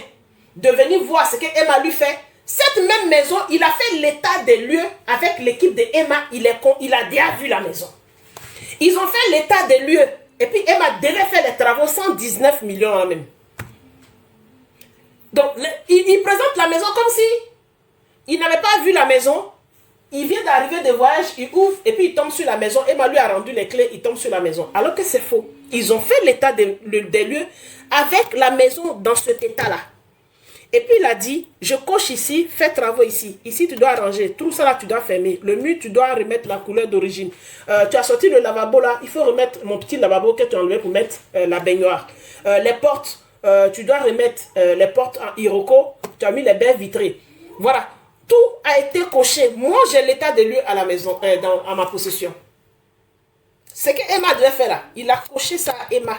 Speaker 1: de venir voir ce que Emma lui fait, cette même maison, il a fait l'état des lieux avec l'équipe de Emma. Il a déjà vu la maison. Ils ont fait l'état des lieux. Et puis Emma devait faire les travaux 119 millions en même. Donc, il présente la maison comme si il n'avait pas vu la maison. Il vient d'arriver de voyage, il ouvre et puis il tombe sur la maison. Emma lui a rendu les clés, il tombe sur la maison. Alors que c'est faux. Ils ont fait l'état des lieux avec la maison dans cet état-là. Et puis il a dit, je coche ici, fais travaux ici. Ici, tu dois arranger. Tout ça là, tu dois fermer. Le mur, tu dois remettre la couleur d'origine. Tu as sorti le lavabo là. Il faut remettre mon petit lavabo que tu as enlevé pour mettre la baignoire. Les portes, tu dois remettre les portes en Iroko. Tu as mis les baies vitrées. Voilà. Tout a été coché. Moi, j'ai l'état des lieux à la maison, à ma possession. Ce que Emma devait faire là, il a coché ça à Emma.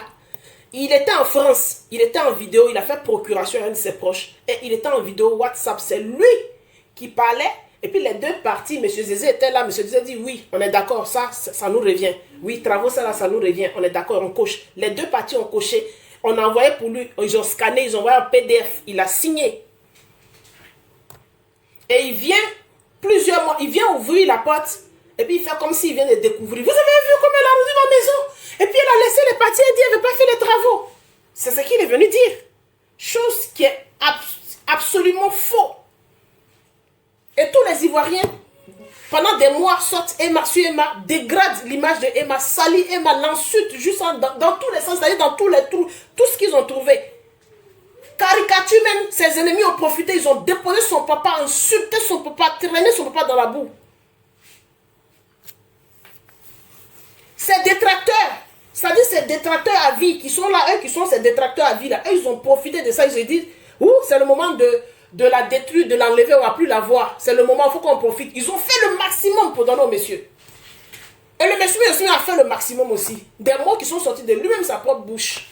Speaker 1: Il était en France, il était en vidéo, il a fait procuration à un de ses proches. Et il était en vidéo WhatsApp, c'est lui qui parlait. Et puis les deux parties, M. Zézé était là, M. Zézé dit oui, on est d'accord, ça nous revient. Oui, travaux, ça nous revient, on est d'accord, on coche. Les deux parties ont coché, on a envoyé pour lui, ils ont scanné, ils ont envoyé un PDF, il a signé. Et il vient, plusieurs mois, il vient ouvrir la porte. Et puis il fait comme s'il vient de découvrir. Vous avez vu comment elle a rendu ma maison? Et puis elle a laissé les parties et dit elle ne veut pas faire les travaux. C'est ce qu'il est venu dire. Chose qui est absolument faux. Et tous les Ivoiriens, pendant des mois, sortent Emma sur Emma, dégradent l'image de Emma, salissent Emma, l'insultent juste dans tous les sens, c'est-à-dire dans tous les trous, tout ce qu'ils ont trouvé. Caricature même, ses ennemis ont profité, ils ont déposé son papa, insulté son papa, traîné son papa dans la boue. Ces détracteurs, c'est-à-dire ces détracteurs à vie qui sont là, eux qui sont ces détracteurs à vie là, eux ils ont profité de ça, ils se disent, c'est le moment de la détruire, de l'enlever, on ne va plus la voir, c'est le moment, il faut qu'on profite. Ils ont fait le maximum pour donner au monsieur. Et le monsieur aussi a fait le maximum aussi. Des mots qui sont sortis de lui-même sa propre bouche.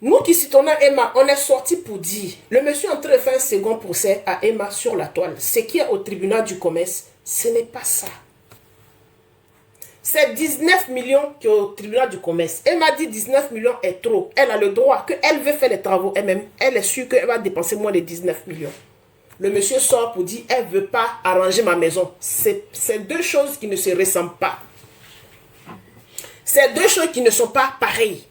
Speaker 1: Nous qui citons Emma, on est sortis pour dire, le monsieur est en train de faire un second procès à Emma sur la toile. Ce qui est au tribunal du commerce, ce n'est pas ça. C'est 19 millions qui est au tribunal du commerce. Emma dit 19 millions est trop. Elle a le droit, qu'elle veut faire les travaux elle-même. Elle est sûre qu'elle va dépenser moins de 19 millions. Le monsieur sort pour dire, elle ne veut pas arranger ma maison. C'est deux choses qui ne se ressemblent pas. C'est deux choses qui ne sont pas pareilles.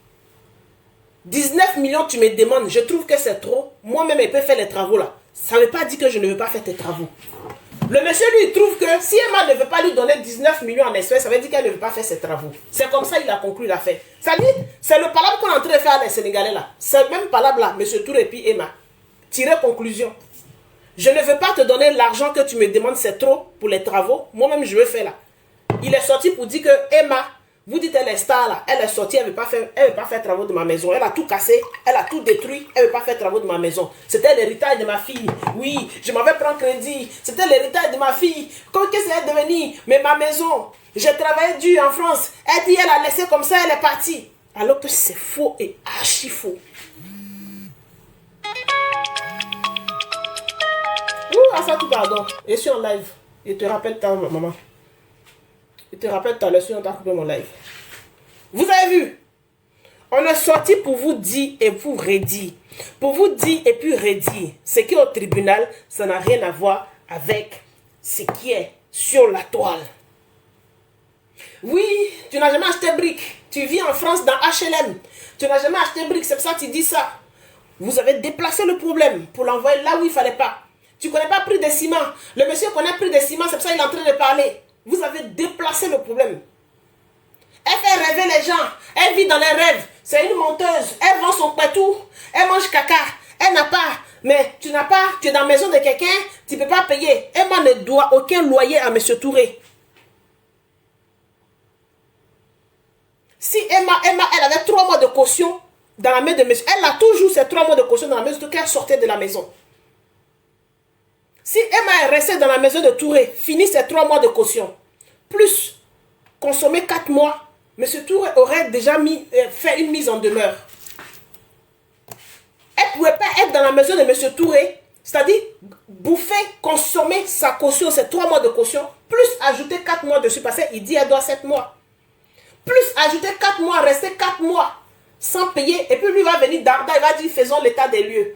Speaker 1: 19 millions, tu me demandes, je trouve que c'est trop. Moi-même, elle peut faire les travaux là. Ça ne veut pas dire que je ne veux pas faire tes travaux. Le monsieur, lui, il trouve que si Emma ne veut pas lui donner 19 millions en espèces, ça veut dire qu'elle ne veut pas faire ses travaux. C'est comme ça qu'il a conclu l'affaire. Ça dit, c'est le palabre qu'on est en train de faire à les Sénégalais là. C'est le même palabre là, monsieur Touré et puis Emma. Tirez conclusion. Je ne veux pas te donner l'argent que tu me demandes, c'est trop pour les travaux. Moi-même, je veux faire là. Il est sorti pour dire que Emma, vous dites elle est star là, elle est sortie, elle ne veut pas faire travaux de ma maison. Elle a tout cassé, elle a tout détruit, elle ne veut pas faire travaux de ma maison. C'était l'héritage de ma fille. Oui, je m'avais pris crédit. C'était l'héritage de ma fille. Qu'est-ce qu'elle est devenue? Mais ma maison, j'ai travaillé dur en France. Elle dit, elle a laissé comme ça, elle est partie. Alors que c'est faux et archi faux. Assatou, pardon. Je suis en live. Je te rappelle ta maman. Je te rappelle ta leçon, on t'a coupé mon live. Vous avez vu? On est sorti pour vous dire et vous redire. Pour vous dire et puis redire. Ce qui est au tribunal, ça n'a rien à voir avec ce qui est sur la toile. Oui, tu n'as jamais acheté briques. Tu vis en France dans HLM. Tu n'as jamais acheté briques, c'est pour ça que tu dis ça. Vous avez déplacé le problème pour l'envoyer là où il ne fallait pas. Tu ne connais pas le prix des ciments. Le monsieur connaît le prix des ciments, c'est pour ça qu'il est en train de parler. Vous avez déplacé le problème. Elle fait rêver les gens. Elle vit dans les rêves. C'est une menteuse. Elle vend son pétou. Elle mange caca. Elle n'a pas. Mais tu n'as pas. Tu es dans la maison de quelqu'un. Tu ne peux pas payer. Emma ne doit aucun loyer à M. Touré. Si Emma, elle avait 3 mois de caution dans la main de monsieur, elle a toujours ces 3 mois de caution dans la main surtout qu'elle sortait de la maison. Si Emma est restée dans la maison de Touré, finit ses 3 mois de caution, plus consommer 4 mois, monsieur Touré aurait déjà fait une mise en demeure. Elle ne pouvait pas être dans la maison de monsieur Touré, c'est-à-dire bouffer, consommer sa caution, ses 3 mois de caution, plus ajouter 4 mois dessus, parce qu'il dit qu'elle doit 7 mois. Plus ajouter 4 mois, rester 4 mois sans payer, et puis lui va venir Darda, il va dire faisons l'état des lieux.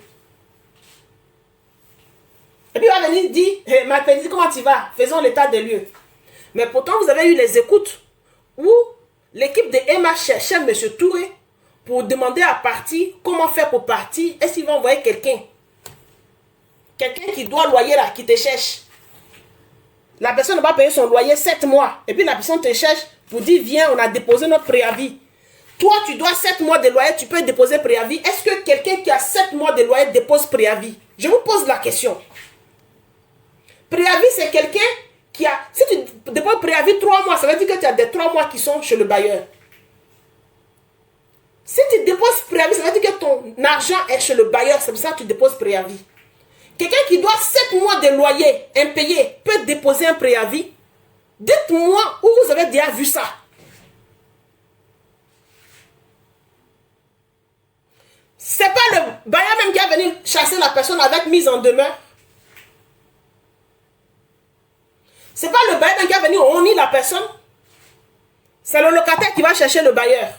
Speaker 1: Et puis il va venir dire, hey, ma petite, comment tu vas? Faisons l'état des lieux. Mais pourtant, vous avez eu les écoutes où l'équipe de Emma cherchait M. Touré pour demander à partir comment faire pour partir. Est-ce qu'il va envoyer quelqu'un? Quelqu'un qui doit loyer là, qui te cherche. La personne va payer son loyer 7 mois. Et puis la personne te cherche pour dire, viens, on a déposé notre préavis. Toi, tu dois 7 mois de loyer, tu peux déposer préavis. Est-ce que quelqu'un qui a 7 mois de loyer dépose préavis? Je vous pose la question. Préavis, c'est quelqu'un qui a... Si tu déposes préavis 3 mois, ça veut dire que tu as des 3 mois qui sont chez le bailleur. Si tu déposes préavis, ça veut dire que ton argent est chez le bailleur. C'est pour ça que tu déposes préavis. Quelqu'un qui doit 7 mois de loyer impayé peut déposer un préavis. Dites-moi où vous avez déjà vu ça. C'est pas le bailleur même qui a venu chasser la personne avec mise en demeure. C'est pas le bailleur même qui a venu honir la personne. C'est le locataire qui va chercher le bailleur.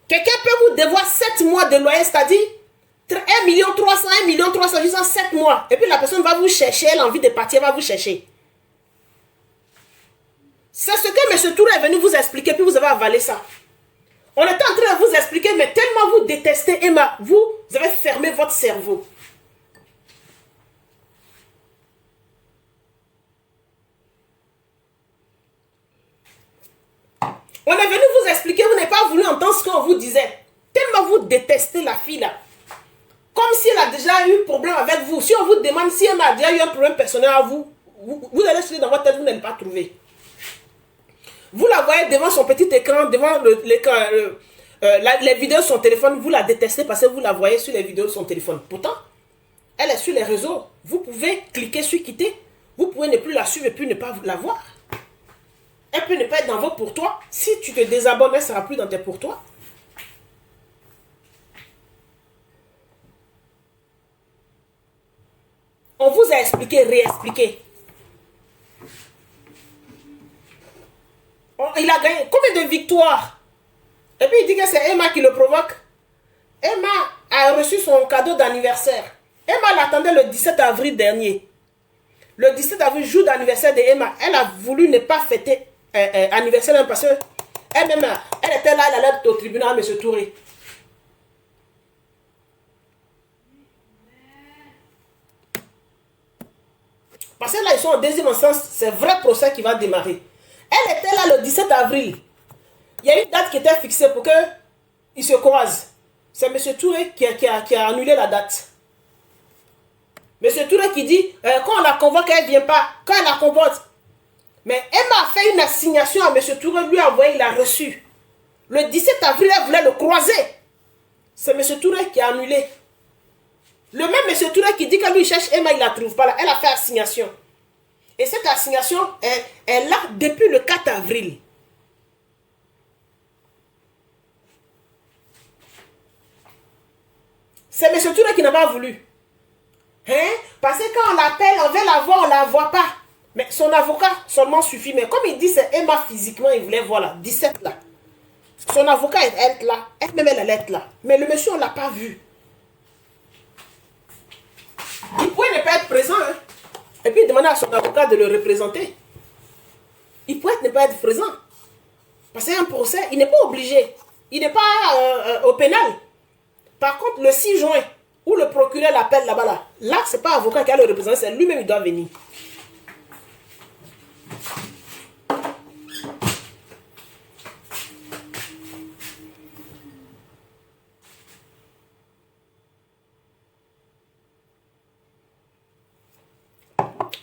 Speaker 1: Quelqu'un peut vous devoir 7 mois de loyer, c'est-à-dire 1 300 000, 1 300 000, 7 mois. Et puis la personne va vous chercher, elle a envie de partir, elle va vous chercher. C'est ce que M. Touré est venu vous expliquer, puis vous avez avalé ça. On était en train de vous expliquer, mais tellement vous détestez Emma, vous avez fermé votre cerveau. On est venu vous expliquer, vous n'avez pas voulu entendre ce qu'on vous disait. Tellement vous détestez la fille là. Comme si elle a déjà eu problème avec vous. Si on vous demande si elle a déjà eu un problème personnel à vous, vous allez chercher dans votre tête, vous n'allez pas trouver. Vous la voyez devant son petit écran, devant l'écran, les vidéos de son téléphone, vous la détestez parce que vous la voyez sur les vidéos de son téléphone. Pourtant, elle est sur les réseaux. Vous pouvez cliquer sur quitter. Vous pouvez ne plus la suivre et puis ne pas la voir. Elle peut ne pas être dans vos pour toi. Si tu te désabonnes, elle ne sera plus dans tes pour toi. On vous a expliqué, réexpliqué. Il a gagné combien de victoires? Et puis il dit que c'est Emma qui le provoque. Emma a reçu son cadeau d'anniversaire. Emma l'attendait le 17 avril dernier. Le 17 avril, jour d'anniversaire de Emma, elle a voulu ne pas fêter anniversaire parce que elle-même, elle était là, elle allait au tribunal, M. Touré. Parce que là, ils sont en deuxième instance, c'est vrai procès qui va démarrer. Elle était là le 17 avril. Il y a une date qui était fixée pour qu'ils se croisent. C'est M. Touré qui a annulé la date. M. Touré qui dit, quand on la convoque, elle ne vient pas. Quand elle la convoque. Mais Emma a fait une assignation à M. Touré, lui a envoyé, il a reçu. Le 17 avril, elle voulait le croiser. C'est M. Touré qui a annulé. Le même M. Touré qui dit que lui cherche Emma, il ne la trouve pas là. Elle a fait assignation. Et cette assignation est là depuis le 4 avril. C'est M. Touré qui n'a pas voulu. Hein? Parce que quand on l'appelle, on veut la voir, on ne la voit pas. Mais son avocat seulement suffit. Mais comme il dit, c'est Emma physiquement, il voulait voir là, 17 là. Son avocat est là. Elle-même, elle est là. Mais le monsieur, on ne l'a pas vu. Il pouvait ne pas être présent. Hein? Et puis demander à son avocat de le représenter. Il pouvait ne pas être présent. Parce qu'il y a un procès, il n'est pas obligé. Il n'est pas au pénal. Par contre, le 6 juin, où le procureur l'appelle là-bas, là, ce n'est pas l'avocat qui a le représenté, c'est lui-même qui doit venir.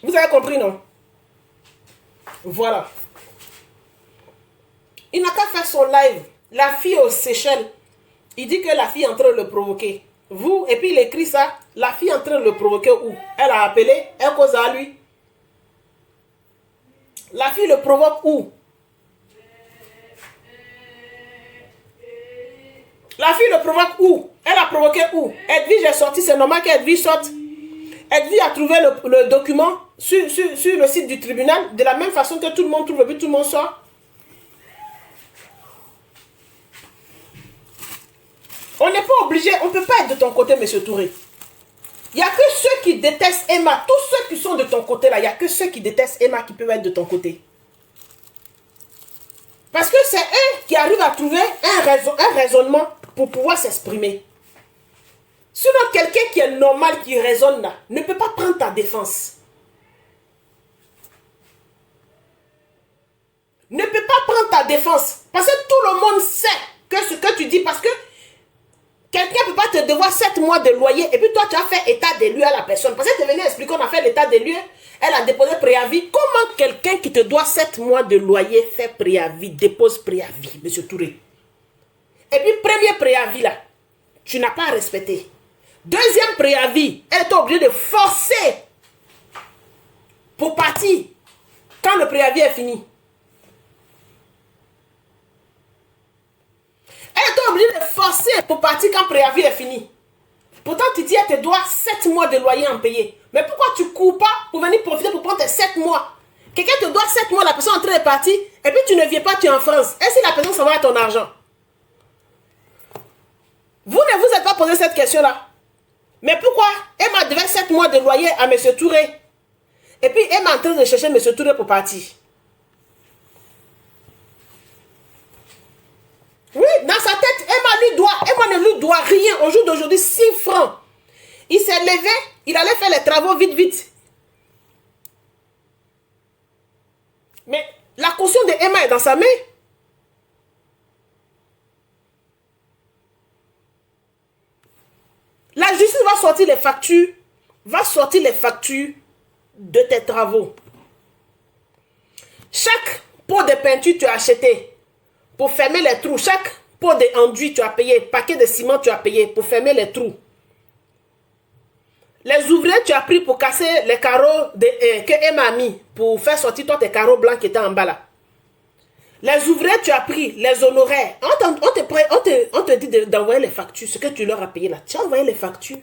Speaker 1: Vous avez compris, non? Voilà. Il n'a qu'à faire son live. La fille aux Seychelles, il dit que la fille est en train de le provoquer. Vous, et puis il écrit ça, la fille est en train de le provoquer où? Elle a appelé, elle cause à lui. La fille le provoque où? La fille le provoque où? Elle a provoqué où? Edwige est sortie, c'est normal qu'Edwige sorte. Edwige a trouvé le document sur le site du tribunal, de la même façon que tout le monde trouve, et puis tout le monde sort. On n'est pas obligé, on ne peut pas être de ton côté, M. Touré. Il n'y a que ceux qui détestent Emma, tous ceux qui sont de ton côté là, il n'y a que ceux qui détestent Emma qui peuvent être de ton côté. Parce que c'est eux qui arrivent à trouver un raisonnement pour pouvoir s'exprimer. Sinon, quelqu'un qui est normal, qui raisonne là, ne peut pas prendre ta défense. Ne peut pas prendre ta défense. Parce que tout le monde sait que ce que tu dis, parce que quelqu'un ne peut pas te devoir 7 mois de loyer et puis toi tu as fait état des lieux à la personne. Parce que tu es venu expliquer qu'on a fait l'état des lieux, elle a déposé préavis. Comment quelqu'un qui te doit 7 mois de loyer fait préavis, dépose préavis, M. Touré? Et puis premier préavis là, tu n'as pas respecté. Deuxième préavis, elle est obligée de forcer pour partir quand le préavis est fini. Elle est obligée de forcer pour partir quand le préavis est fini. Pourtant, tu dis qu'elle te doit 7 mois de loyer en payer. Mais pourquoi tu ne cours pas pour venir profiter pour prendre tes 7 mois? Quelqu'un te doit 7 mois, la personne est en train de partir, et puis tu ne viens pas, tu es en France. Et si la personne s'en va à ton argent? Vous ne vous êtes pas posé cette question-là. Mais pourquoi Emma devait 7 mois de loyer à M. Touré? Et puis Emma est en train de chercher M. Touré pour partir. Oui, dans sa tête, Emma ne lui doit rien. Au jour d'aujourd'hui, 6 francs. Il s'est levé, il allait faire les travaux vite, vite. Mais la caution de Emma est dans sa main. La justice va sortir les factures, de tes travaux. Chaque pot de peinture tu as acheté pour fermer les trous, chaque pot d'enduit tu as payé, paquet de ciment tu as payé pour fermer les trous. Les ouvriers tu as pris pour casser les carreaux que Emma a mis pour faire sortir toi tes carreaux blancs qui étaient en bas là. Les ouvriers tu as pris, les honoraires. On te dit d'envoyer les factures, ce que tu leur as payé là. Tu as envoyé les factures.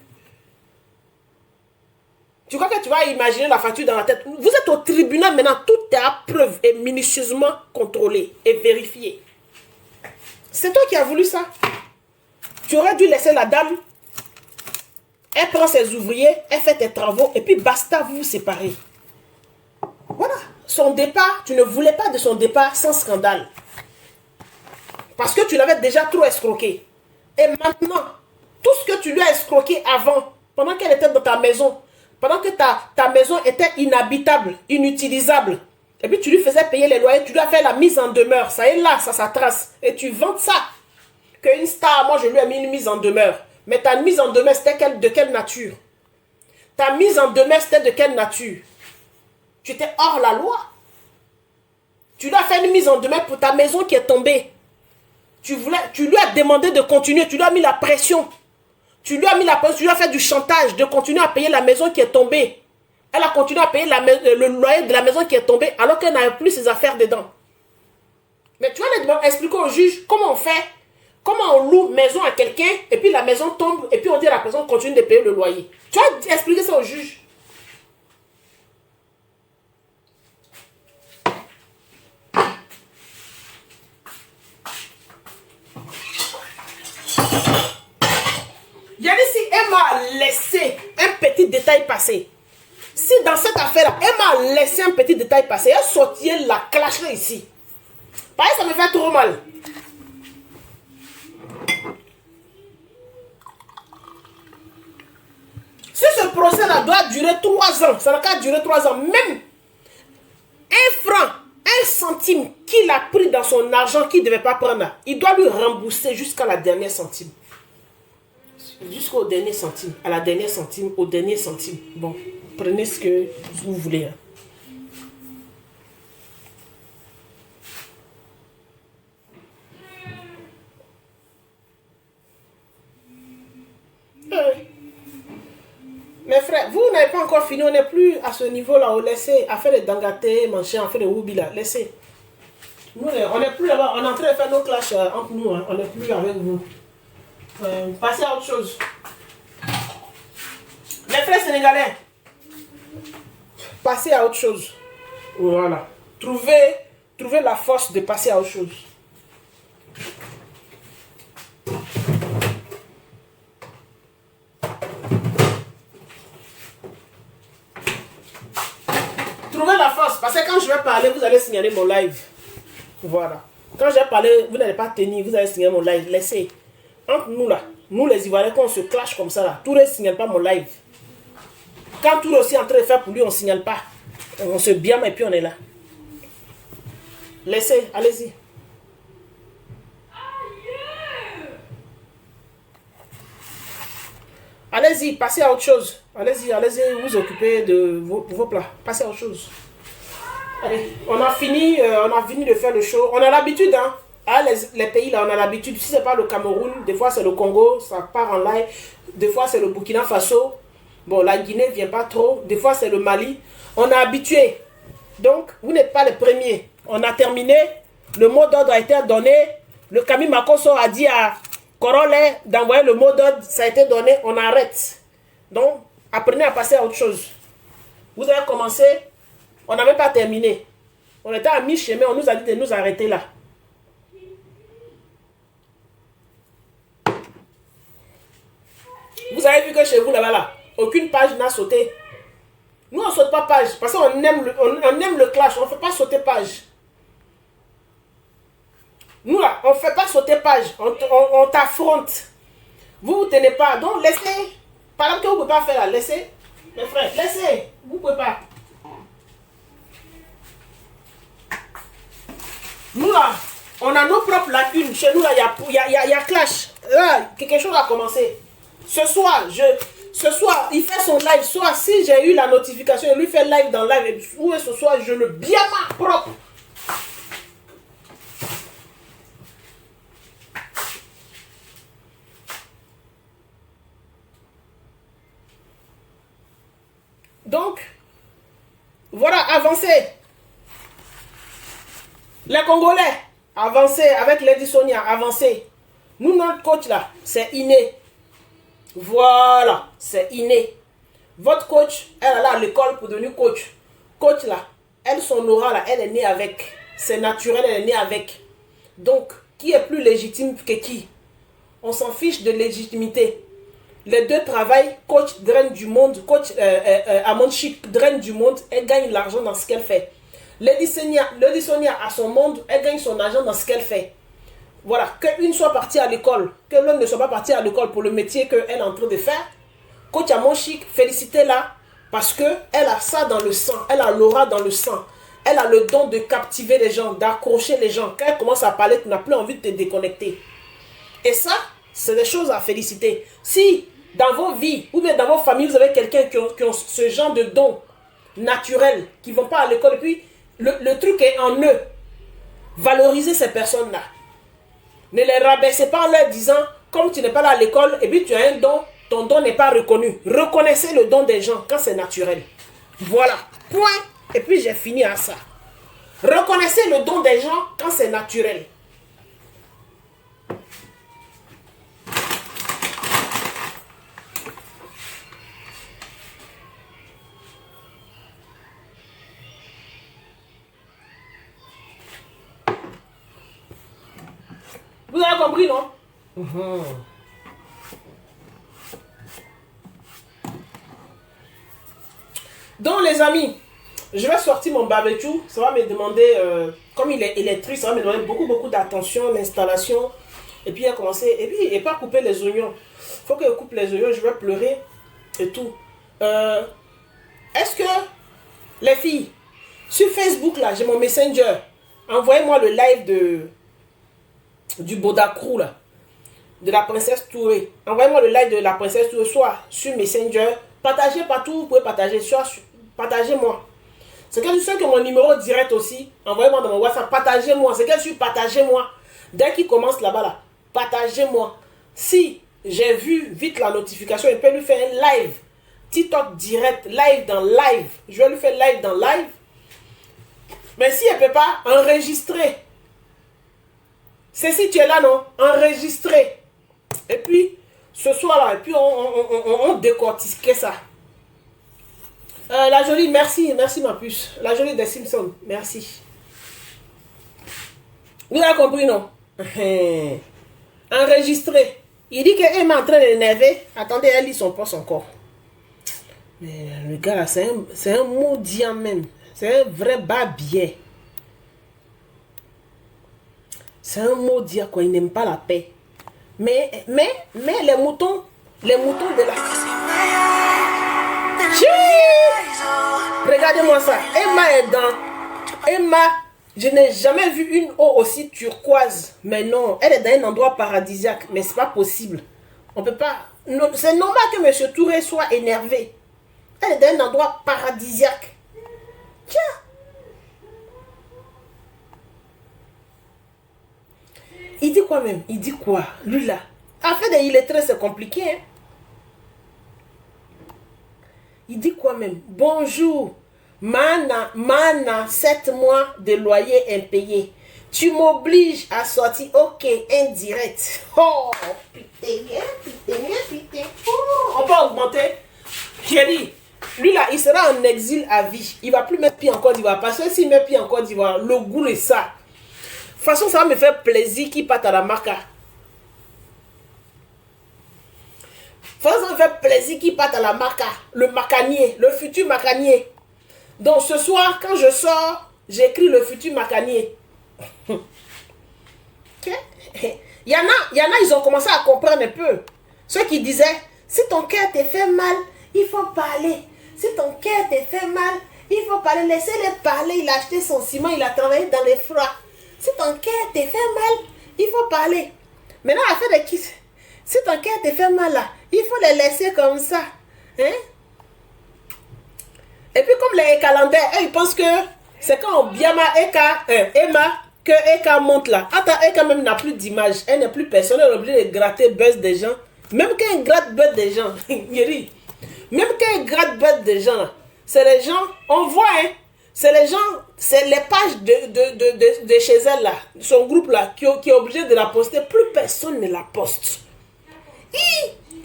Speaker 1: Tu crois que tu vas imaginer la facture dans la tête? Vous êtes au tribunal maintenant, tout est à preuve et minutieusement contrôlé et vérifié. C'est toi qui as voulu ça. Tu aurais dû laisser la dame. Elle prend ses ouvriers, elle fait tes travaux et puis basta, vous vous séparez. Voilà. Son départ, tu ne voulais pas de son départ sans scandale. Parce que tu l'avais déjà trop escroqué. Et maintenant, tout ce que tu lui as escroqué avant, pendant qu'elle était dans ta maison, pendant que ta maison était inhabitable, inutilisable, et puis tu lui faisais payer les loyers, tu lui as fait la mise en demeure. Ça est là, ça trace. Et tu vends ça. Qu'une star, moi je lui ai mis une mise en demeure. Mais ta mise en demeure, c'était de quelle nature? Ta mise en demeure, c'était de quelle nature? Tu étais hors la loi. Tu lui as fait une mise en demeure pour ta maison qui est tombée. Tu lui as demandé de continuer. Tu lui as mis la pression. Tu lui as mis la pression. Tu lui as fait du chantage de continuer à payer la maison qui est tombée. Elle a continué à payer le loyer de la maison qui est tombée alors qu'elle n'avait plus ses affaires dedans. Mais tu vas expliquer au juge comment on fait. Comment on loue maison à quelqu'un et puis la maison tombe et puis on dit à la personne continue de payer le loyer. Tu vas expliquer ça au juge. Yannis, si Emma a laissé un petit détail passer, si dans cette affaire-là, Emma a laissé un petit détail passer, elle sortirait la clasherait ici. Pareil, ça me fait trop mal. Si ce procès-là doit durer 3 ans, ça n'a qu'à durer 3 ans, même 1 franc, 1 centime qu'il a pris dans son argent qu'il ne devait pas prendre, il doit lui rembourser jusqu'à la dernière centime. Jusqu'au dernier centime, à la dernière centime, au dernier centime. Bon, prenez ce que vous voulez. Mes frères, vous n'avez pas encore fini, on n'est plus à ce niveau-là. On laissez à faire des dangatés, manger, à faire des woubi là. Laissez. Nous, on n'est plus là-bas. On est en train de faire nos clashs entre nous. Hein. On n'est plus avec vous. Passez à autre chose. Mes frères sénégalais, passez à autre chose. Voilà. Trouvez la force de passer à autre chose. Trouvez la force. Parce que quand je vais parler, vous allez signaler mon live. Voilà. Quand je vais parler, vous n'allez pas tenir. Vous allez signaler mon live. Laissez. Entre nous là, nous les Ivoiriens, quand on se clash comme ça là, Touré ne signale pas mon live. Quand Touré aussi est en train de faire pour lui, on ne signale pas. On se biame et puis on est là. Laissez, allez-y. Allez-y, passez à autre chose. Allez-y, vous occuper de vos plats. Passez à autre chose. Allez, on a fini de faire le show. On a l'habitude, hein. Ah, les pays là, on a l'habitude. Si c'est pas le Cameroun, des fois c'est le Congo, ça part en live. Des fois c'est le Burkina Faso. Bon, la Guinée vient pas trop. Des fois c'est le Mali. On est habitué. Donc, vous n'êtes pas les premiers. On a terminé. Le mot d'ordre a été donné. Le Camille Makosso a dit à Korole d'envoyer le mot d'ordre. Ça a été donné. On arrête. Donc, apprenez à passer à autre chose. Vous avez commencé. On n'a même pas terminé. On était à mi-chemin. On nous a dit de nous arrêter là. Vous avez vu que chez vous là-bas, aucune page n'a sauté. Nous, on ne saute pas page. Parce qu'on aime le clash. On ne fait pas sauter page. Nous, là, on ne fait pas sauter page. On t'affronte. Vous ne tenez pas. Donc, laissez. Par exemple, que vous ne pouvez pas faire là. Laissez. Mes frères, laissez. Vous ne pouvez pas. Nous, là, on a nos propres lacunes. Chez nous, là, il y a clash. Là, quelque chose a commencé. Ce soir, il fait son live. Soit si j'ai eu la notification, il lui fait live dans live. Ou ce soir, je le bien propre. Donc, voilà, avancez. Les Congolais, avancez. Avec Lady Sonia, avancez. Nous, notre coach là, c'est inné. Voilà, c'est inné. Votre coach, elle est là à l'école pour devenir coach. Coach là, elle, son aura là, elle est née avec. C'est naturel, elle est née avec. Donc, qui est plus légitime que qui? On s'en fiche de légitimité. Les deux travaillent, coach draine du monde, coach Amonchik draine du monde, elle gagne l'argent dans ce qu'elle fait. Lady Sonia a son monde, elle gagne son argent dans ce qu'elle fait. Voilà, qu'une soit partie à l'école, que l'autre ne soit pas parti à l'école pour le métier qu'elle est en train de faire. Coach Amonchik, félicitez-la parce qu'elle a ça dans le sang, elle a l'aura dans le sang. Elle a le don de captiver les gens, d'accrocher les gens. Quand elle commence à parler, tu n'as plus envie de te déconnecter. Et ça, c'est des choses à féliciter. Si dans vos vies ou bien dans vos familles, vous avez quelqu'un qui ont ce genre de don naturel, qui ne vont pas à l'école, et puis le truc est en eux. Valorisez ces personnes-là. Ne les rabaissez pas en leur disant, comme tu n'es pas là à l'école, et puis tu as un don, ton don n'est pas reconnu. Reconnaissez le don des gens quand c'est naturel. Voilà. Point. Et puis j'ai fini à ça. Reconnaissez le don des gens quand c'est naturel. Vous avez compris, non? Donc, les amis, je vais sortir mon barbecue. Ça va me demander, comme il est électrique, ça va me demander beaucoup d'attention, l'installation. Et puis, il a commencé. Et puis, et pas couper les oignons. Il faut que je coupe les oignons, je vais pleurer et tout. Est-ce que, les filles, sur Facebook, là, j'ai mon Messenger. Envoyez-moi le live du Bodacrou, là, de la princesse Touré. Envoyez-moi le live de la princesse Touré, soit sur Messenger. Partagez partout, vous pouvez partager. Partagez-moi. C'est que je sais que mon numéro direct aussi, envoyez-moi dans mon WhatsApp. Partagez-moi. C'est que je suis partagez-moi. Dès qu'il commence là-bas, là, partagez-moi. Si j'ai vu vite la notification, il peut lui faire un live TikTok direct, live dans live. Je vais lui faire live dans live. Mais si elle ne peut pas enregistrer. C'est si tu es là, non? Enregistrer. Et puis, ce soir-là, et puis on décortiquait ça. La jolie, merci ma puce. La jolie des Simpsons, merci. Vous avez compris, non? Enregistrer. Il dit qu'elle est en train de l'énerver. Attendez, elle lit son poste encore. Mais le gars là, c'est un maudit même. C'est un vrai babier. C'est un maudit quoi, il n'aime pas la paix. Mais les moutons de la... Regardez-moi ça. Emma est dans... Emma, je n'ai jamais vu une eau aussi turquoise. Mais non, elle est dans un endroit paradisiaque. Mais c'est pas possible. On peut pas... C'est normal que M. Touré soit énervé. Elle est dans un endroit paradisiaque. Tiens. Il dit quoi même? Il dit quoi? Lui là. En fait, il est très compliqué. Hein? Il dit quoi même? Bonjour. Mana, 7 mois de loyer impayé. Tu m'obliges à sortir. Ok, indirect. Oh, putain. Oh, on peut augmenter. J'ai dit, lui là, il sera en exil à vie. Il ne va plus mettre pied en Côte d'Ivoire. Parce que s'il met pied en Côte d'Ivoire, le goût est ça. De toute façon, ça va me faire plaisir qu'il parte à la Maca. De toute façon, ça me fait plaisir qu'il parte à la Maca. Le macanier, le futur macanier. Donc ce soir, quand je sors, j'écris le futur macanier. Okay. Il y en a, ils ont commencé à comprendre un peu. Ceux qui disaient, si ton cœur te fait mal, il faut parler. Si ton cœur te fait mal, il faut parler. Laissez-le parler. Il a acheté son ciment, il a travaillé dans les froids. Si ton cœur te fait mal, il faut parler. Maintenant, affaire de qui? Si ton cœur te fait mal là, il faut les laisser comme ça. Hein? Et puis comme les calendaires, ils pensent que c'est quand Biama Emma que Eka monte là. Attends, Eka même n'a plus d'image. Elle n'est plus personne. Elle est obligée de gratter buzz des gens. Même quand elle gratte buzz des gens, même quand elle gratte buzz des gens, c'est les gens, on voit, hein. C'est les gens, c'est les pages de chez elle là, son groupe là, qui est obligé de la poster. Plus personne ne la poste.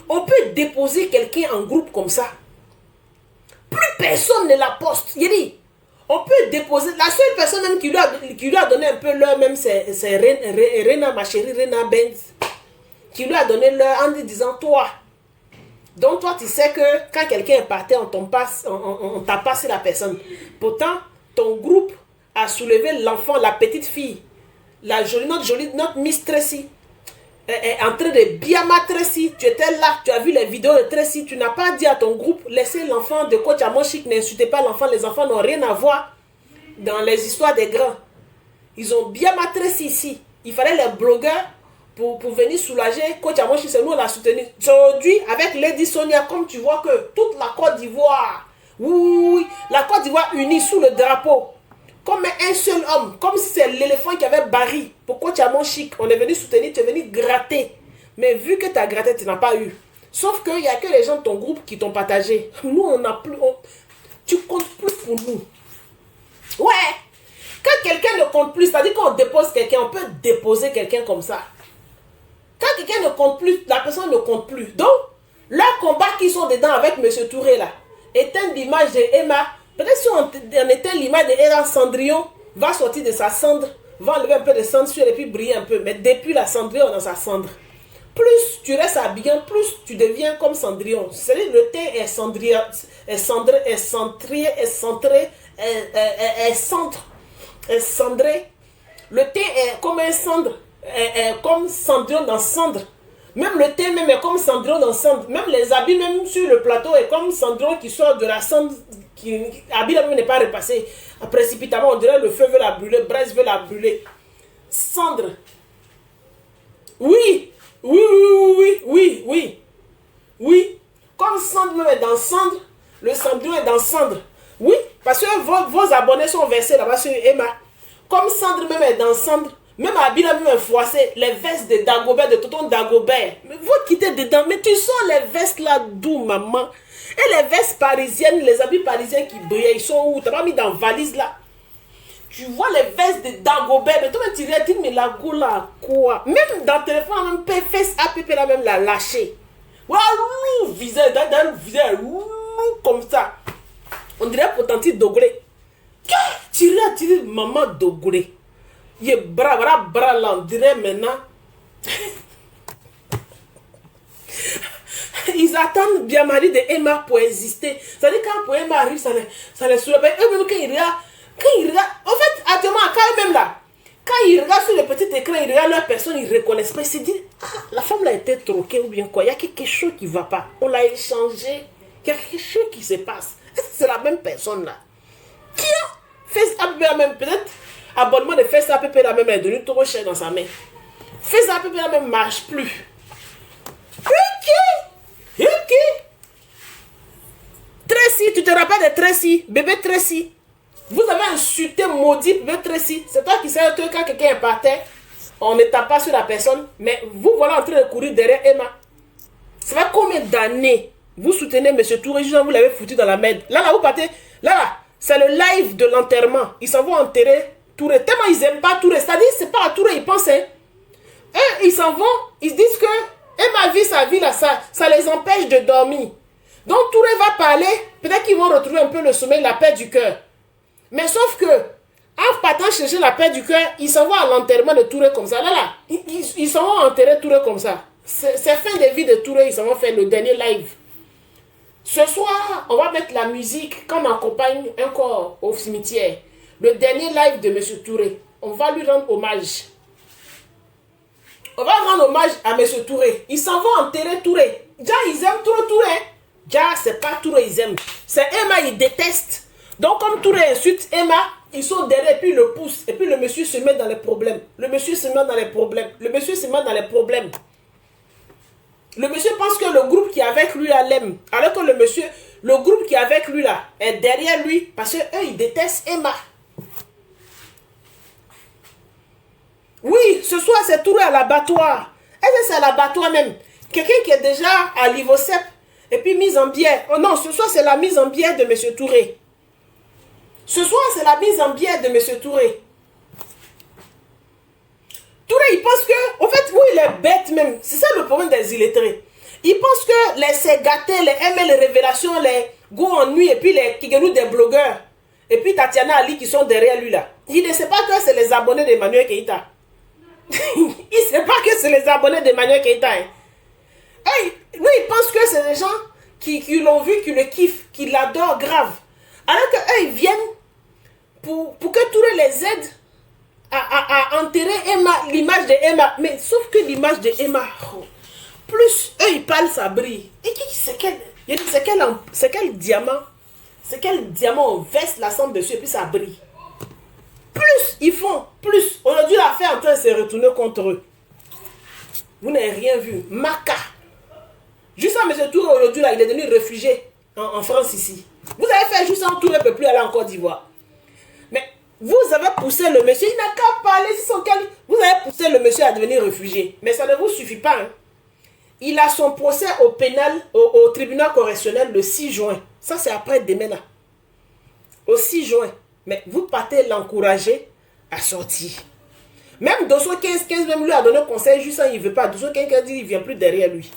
Speaker 1: On peut déposer quelqu'un en groupe comme ça. Plus personne ne la poste. Il dit, on peut déposer. La seule personne même qui lui a donné un peu l'heure même, c'est Rena, ma chérie, Rena Benz. Qui lui a donné l'heure en lui disant, toi. Donc toi, tu sais que quand quelqu'un est parti, on t'a passé la personne. Pourtant, ton groupe a soulevé l'enfant, la petite fille. Notre Miss Tracy est en train de Biama Tracy. Tu étais là, tu as vu les vidéos de Tracy. Tu n'as pas dit à ton groupe, laissez l'enfant de Coach Amoshik, n'insultez pas l'enfant. Les enfants n'ont rien à voir dans les histoires des grands. Ils ont Biama Tracy ici. Il fallait les blogueurs pour venir soulager Coach Amoshik. C'est nous, on l'a soutenu. Aujourd'hui, avec Lady Sonia, comme tu vois que toute la Côte d'Ivoire, oui, la Côte d'Ivoire unie sous le drapeau. Comme un seul homme, comme si c'est l'éléphant qui avait Barry. Pourquoi tu as mon chic? On est venu soutenir, tu es venu gratter. Mais vu que tu as gratté, tu n'as pas eu. Sauf qu'il n'y a que les gens de ton groupe qui t'ont partagé. Nous, on n'a plus... Tu comptes plus pour nous. Ouais. Quand quelqu'un ne compte plus, c'est-à-dire qu'on dépose quelqu'un, on peut déposer quelqu'un comme ça. Quand quelqu'un ne compte plus, la personne ne compte plus. Donc, leur combat qui sont dedans avec M. Touré là, éteindre l'image de Emma. Peut-être si on éteint l'image de Emma, Cendrillon va sortir de sa cendre, va enlever un peu de cendre sur elle et puis briller un peu. Mais depuis la Cendrillon dans sa cendre, plus tu restes habillé, plus tu deviens comme Cendrillon. C'est-à-dire le thé est cendré, est cendré. Le thé est comme un cendre, est comme Cendrillon dans cendre. Même le thé même est comme Cendrillon dans cendre. Même les habits même sur le plateau est comme Cendrillon qui sort de la cendre. Habit même n'est pas repassé. Précipitamment, on dirait le feu veut la brûler, braise veut la brûler. Cendre. Oui. Comme cendre même est dans cendre, le Cendrillon est dans cendre. Oui, parce que vos abonnés sont versés là-bas sur Emma. Comme cendre même est dans cendre, même Abila même est froissé, les vestes de Dagobert, de Tonton Dagobert. Mais vous quittez dedans, mais tu sens les vestes là d'où, maman? Et les vestes parisiennes, les habits parisiens qui brillaient, ils sont où? T'as pas mis dans la valise là? Tu vois les vestes de Dagobert, mais toi tu dis, mais la go là, quoi? Même dans le téléphone, même PFS, APP là, même l'a lâché. Voilà, visage, comme ça. On dirait potentiel Dogré. Tu dis, maman Dogré. Il est bras là, on dirait maintenant. Ils attendent bien Marie de Emma pour exister. C'est-à-dire quand Emma arrive, ça les soulève. Eux-mêmes, quand ils regardent, en fait, actuellement, quand eux-mêmes là, quand ils regardent sur le petit écran, ils regardent leur personne, ils ne reconnaissent pas. Ils se disent, ah, la femme là a été troquée ou bien quoi. Il y a quelque chose qui ne va pas. On l'a échangé. Il y a quelque chose qui se passe. Est-ce que c'est la même personne là? Qui a fait ça même peut-être abonnement de faire ça là même est devenu trop cher dans sa main. Fait ça là même marche plus. Ok. Tracy, tu te rappelles de Tracy, bébé Tracy? Vous avez insulté maudit bébé Tracy. C'est toi qui sais que quand quelqu'un est par terre, on ne tape pas sur la personne, mais vous voilà en train de courir derrière Emma. Ça fait combien d'années vous soutenez M. Touré, juste vous l'avez foutu dans la merde. Là, vous partez. Là, c'est le live de l'enterrement. Ils s'en vont enterrer Touré. Tellement ils n'aiment pas Touré. C'est-à-dire, c'est pas à Touré, ils pensent. Hein. Eux, ils s'en vont, ils disent que Emma vit sa vie là, ça les empêche de dormir. Donc Touré va parler, peut-être qu'ils vont retrouver un peu le sommeil, la paix du cœur. Mais sauf que, en partant chercher la paix du cœur, ils s'en vont à l'enterrement de Touré comme ça. Là, ils s'en vont enterrer Touré comme ça. C'est fin de vie de Touré, ils s'en vont faire le dernier live. Ce soir, on va mettre la musique quand on accompagne un corps au cimetière. Le dernier live de M. Touré. On va lui rendre hommage. On va rendre hommage à M. Touré. Ils s'en vont enterrer Touré. Déjà, ils aiment trop Touré. Déjà, c'est pas Touré, ils aiment. C'est Emma, ils détestent. Donc, comme Touré insulte Emma, ils sont derrière et puis ils le poussent. Et puis le monsieur se met dans les problèmes. Le monsieur se met dans les problèmes. Le monsieur se met dans les problèmes. Le monsieur pense que le groupe qui est avec lui là l'aime. Alors que le groupe qui est avec lui là est derrière lui parce qu'eux ils détestent Emma. Oui, ce soir c'est Touré à l'abattoir. Est-ce que c'est à l'abattoir même? Quelqu'un qui est déjà à l'Ivocep et puis mise en bière. Oh non, ce soir c'est la mise en bière de M. Touré. Ce soir c'est la mise en bière de M. Touré. Touré, il pense que, en fait, oui, il est bête même. C'est ça le problème des illettrés. Il pense que les Ségatés, les ML, les Révélations, les Go en nuit, et puis les Kigelou des blogueurs, et puis Tatiana Ali qui sont derrière lui là. Il ne sait pas que c'est les abonnés d'Emmanuel Keïta. Il ne sait pas que c'est les abonnés d'Emmanuel Keïta. Hein. Hey, lui, il pense que c'est des gens qui l'ont vu, qui le kiffent, qui l'adorent grave. Alors qu'eux, ils viennent pour que Touré les aide à enterrer Emma, l'image de Emma. Mais sauf que l'image de Emma, plus eux ils parlent, ça brille. Et c'est quel diamant? C'est quel diamant on veste la cendre dessus et puis ça brille. Plus ils font, plus. Aujourd'hui l'affaire est en train de se retourner contre eux. Vous n'avez rien vu. Maca. Juste à M. Touré aujourd'hui là, il est devenu réfugié en France ici. Vous avez fait juste un tour, il ne peut plus aller en Côte d'Ivoire. Mais vous avez poussé le monsieur, il n'a qu'à parler sur son calme. Vous avez poussé le monsieur à devenir réfugié. Mais ça ne vous suffit pas. Hein. Il a son procès au pénal, au tribunal correctionnel le 6 juin. Ça, c'est après demain là. Au 6 juin. Mais vous partez l'encourager à sortir. Même Dosso 15 même lui a donné conseil, juste ça, il ne veut pas. Dosso 15 dit il ne vient plus derrière lui.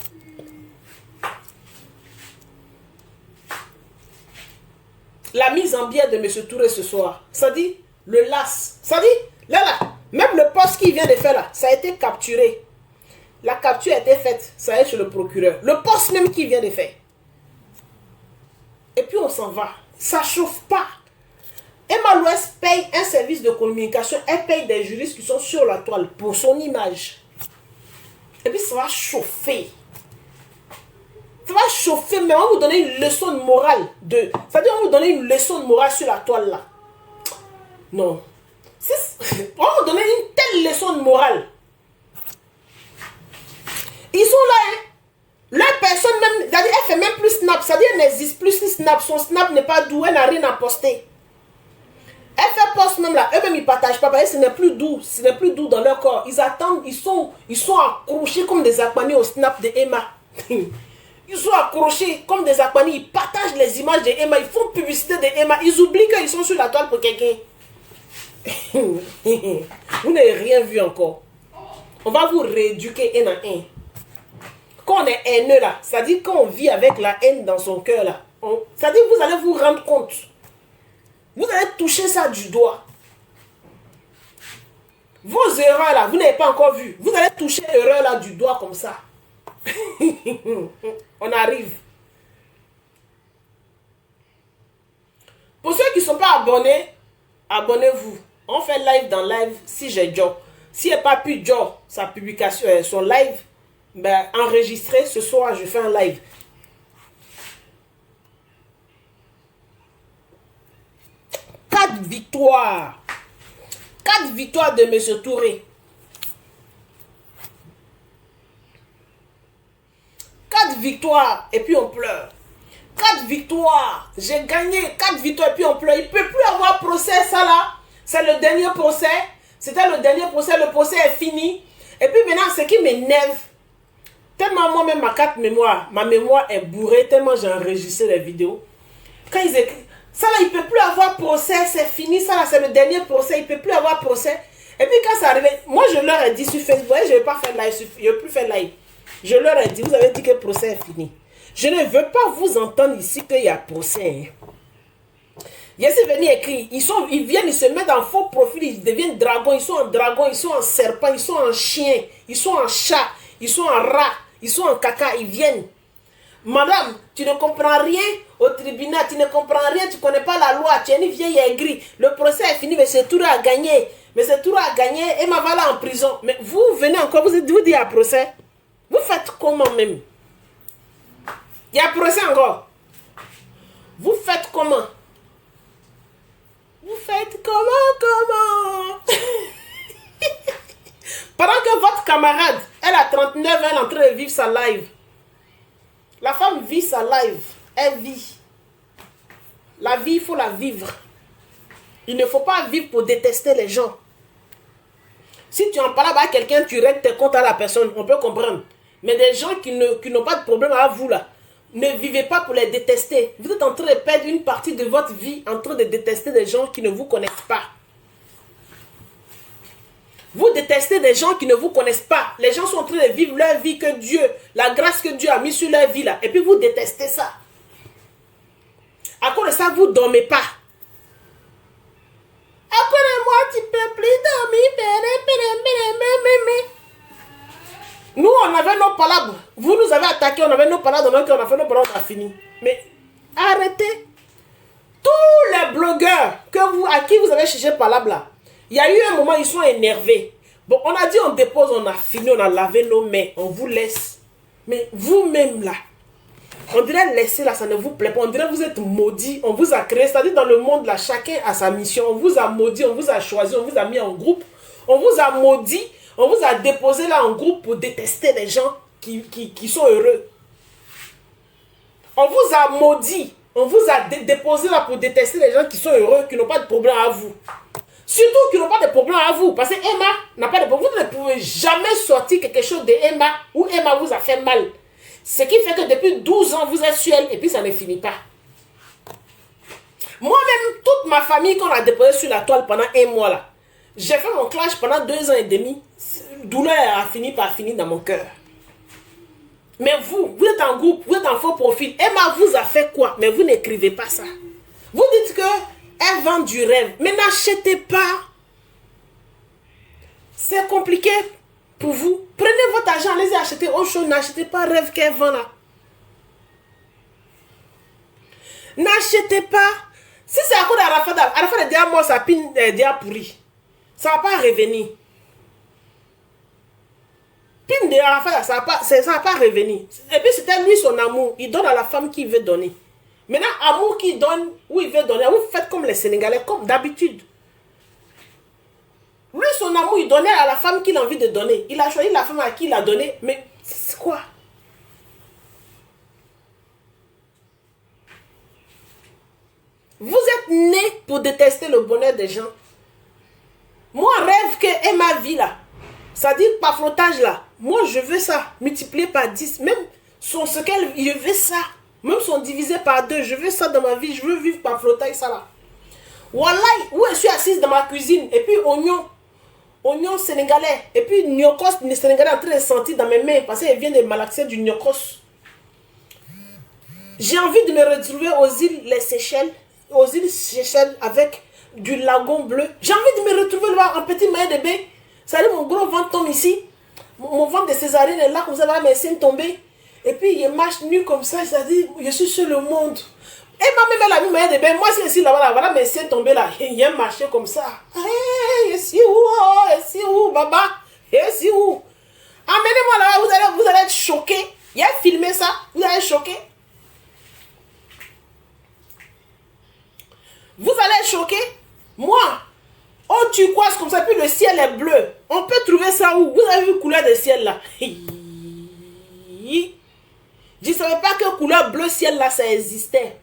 Speaker 1: La mise en bière de M. Touré ce soir, ça dit le LAS. Ça dit, là, même le poste qu'il vient de faire là, ça a été capturé. La capture a été faite, ça est chez le procureur. Le poste même qu'il vient de faire. Et puis on s'en va. Ça ne chauffe pas. Emma Louest paye un service de communication. Elle paye des juristes qui sont sur la toile pour son image. Et puis ça va chauffer. Ça va chauffer, mais on va vous donner une leçon de morale. C'est-à-dire, on va vous donner une leçon de morale sur la toile là. Non. On va vous donner une telle leçon de morale. Ils sont là, hein. Leur personne même, c'est-à-dire, elle fait même plus snap. C'est-à-dire, elle n'existe plus si snap. Son snap n'est pas doux, elle n'a rien à poster. Elle fait post même là, eux-mêmes ils ne partagent pas, parce que ce n'est plus doux. Ce n'est plus doux dans leur corps. Ils attendent, ils sont accrochés comme des aquaniers au snap de Emma. Ils Ils sont accrochés comme des aquanis. Ils partagent les images de Emma. Ils font publicité de Emma. Ils oublient qu'ils sont sur la toile pour quelqu'un. Vous n'avez rien vu encore. On va vous rééduquer un à un. Quand on est haineux là, ça dit quand on vit avec la haine dans son cœur là, ça dit que vous allez vous rendre compte. Vous allez toucher ça du doigt. Vos erreurs là, vous n'avez pas encore vu. Vous allez toucher l'erreur là du doigt comme ça. On arrive. Pour ceux qui ne sont pas abonnés, abonnez-vous. On fait live dans live si j'ai Joe. Si il n'y a pas pu Joe, sa publication, son live, ben, enregistré ce soir, je fais un live. Quatre victoires. 4 victoires de M. Touré. 4 victoires et puis on pleure. 4 victoires. J'ai gagné 4 victoires et puis on pleure. Il ne peut plus avoir procès, ça là. C'est le dernier procès. C'était le dernier procès. Le procès est fini. Et puis maintenant, ce qui m'énerve, tellement moi-même ma mémoire est bourrée, tellement j'ai enregistré les vidéos. Quand ils écrivent, ça là, il ne peut plus avoir procès, c'est fini, ça là, c'est le dernier procès, il ne peut plus avoir procès. Et puis quand ça arrivait, moi je leur ai dit sur Facebook, je ne vais pas faire live, je ne vais plus faire live. Je leur ai dit, vous avez dit que le procès est fini. Je ne veux pas vous entendre ici qu'il y a procès. Ils sont venus écrire, ils viennent, ils se mettent en faux profil, ils deviennent dragons, ils sont en dragon, ils sont en serpent, ils sont en chien, ils sont en chat, ils sont en rat, ils sont en caca, ils viennent. Madame, tu ne comprends rien au tribunal, tu ne comprends rien, tu ne connais pas la loi, tu es une vieille aigrie. Le procès est fini, mais c'est Touré a gagné. Mais c'est Touré a gagné et m'a va là en prison. Mais vous venez encore, vous dites à procès. Vous faites comment même? Il y a procès encore. Vous faites comment? Vous faites comment? Pendant que votre camarade, elle a 39 ans, elle est en train de vivre sa live. La femme vit sa live. Elle vit. La vie, il faut la vivre. Il ne faut pas vivre pour détester les gens. Si tu en parles à quelqu'un, tu règles tes comptes à la personne, on peut comprendre. Mais des gens qui n'ont pas de problème à vous là, ne vivez pas pour les détester. Vous êtes en train de perdre une partie de votre vie en train de détester des gens qui ne vous connaissent pas. Vous détestez des gens qui ne vous connaissent pas. Les gens sont en train de vivre leur vie que Dieu, la grâce que Dieu a mis sur leur vie là. Et puis vous détestez ça. À cause de ça, vous ne dormez pas. À cause de moi, tu peux plus dormir. Nous, on avait nos palabres. Vous nous avez attaqué, on avait nos palabres dans notre cœur, on a fait nos palabres, on a fini. Mais arrêtez. Tous les blogueurs à qui vous avez cherché palabres là, il y a eu un moment, ils sont énervés. Bon, on a dit on dépose, on a fini, on a lavé nos mains, on vous laisse. Mais vous-même là, on dirait laisser là, ça ne vous plaît pas. On dirait vous êtes maudits, on vous a créé. C'est-à-dire dans le monde là, chacun a sa mission. On vous a maudit, on vous a choisi, on vous a mis en groupe. On vous a maudit, on vous a déposé là en groupe pour détester les gens qui sont heureux. On vous a maudit, on vous a déposé là pour détester les gens qui sont heureux, qui n'ont pas de problème à vous. Surtout qui n'ont pas de problème à vous. Parce que Emma n'a pas de problème. Vous ne pouvez jamais sortir quelque chose de Emma où Emma vous a fait mal. Ce qui fait que depuis 12 ans, vous êtes sur elle et puis ça ne finit pas. Moi-même, toute ma famille qu'on a déposé sur la toile pendant un mois là, j'ai fait mon clash pendant 2 ans et demi. Douleur a fini par finir dans mon cœur. Mais vous êtes en groupe, vous êtes en faux profil. Emma vous a fait quoi? Mais vous n'écrivez pas ça. Vous dites que elle vend du rêve. Mais n'achetez pas. C'est compliqué pour vous. Prenez votre argent, allez-y acheter autre chose. N'achetez pas rêve qu'elle vend là. N'achetez pas. Si c'est à cause d'Arafat, déjà mort, sa pine est déjà pourri. Ça ne va pas revenir. Pine de Arafat, ça ne va pas revenir. Et puis c'était lui son amour. Il donne à la femme qu'il veut donner. Maintenant, amour qui donne, où il veut donner, vous faites comme les Sénégalais, comme d'habitude. Lui, son amour, il donnait à la femme qu'il a envie de donner. Il a choisi la femme à qui il a donné, mais c'est quoi? Vous êtes né pour détester le bonheur des gens. Moi, rêve que Emma vit là, ça dit par flottage là, moi je veux ça, multiplié par 10, même Ce qu'elle, je veux ça. Même si on divisait par deux, je veux ça dans ma vie, je veux vivre par flottaille, ça là. Wallahi, où je suis assise dans ma cuisine, et puis oignon sénégalais, et puis gnocos sénégalais en train de sentir dans mes mains, parce qu'elle vient de malaxer du gnocos. J'ai envie de me retrouver aux îles Seychelles avec du lagon bleu. J'ai envie de me retrouver là en petit maillot de bain. Ça dit, mon gros ventre tombe ici. Mon ventre de césarine est là, comme ça va mes seins tomber. Et puis, je marche nu comme ça, c'est-à-dire, je suis sur le monde. Et ma mère, la maillot de bain, moi, c'est ici, là-bas, voilà mes seins tombés là. Il y a marché comme ça. Hey, ici où, baba? Ici où? Amenez-moi là-bas, vous allez être choqués. Il a filmé ça, vous allez être choqués. Vous allez être choqués. Moi, on turquoise comme ça, puis le ciel est bleu. On peut trouver ça où? Vous avez vu couleur de ciel là? Je ne savais pas que couleur bleu ciel là, ça existait.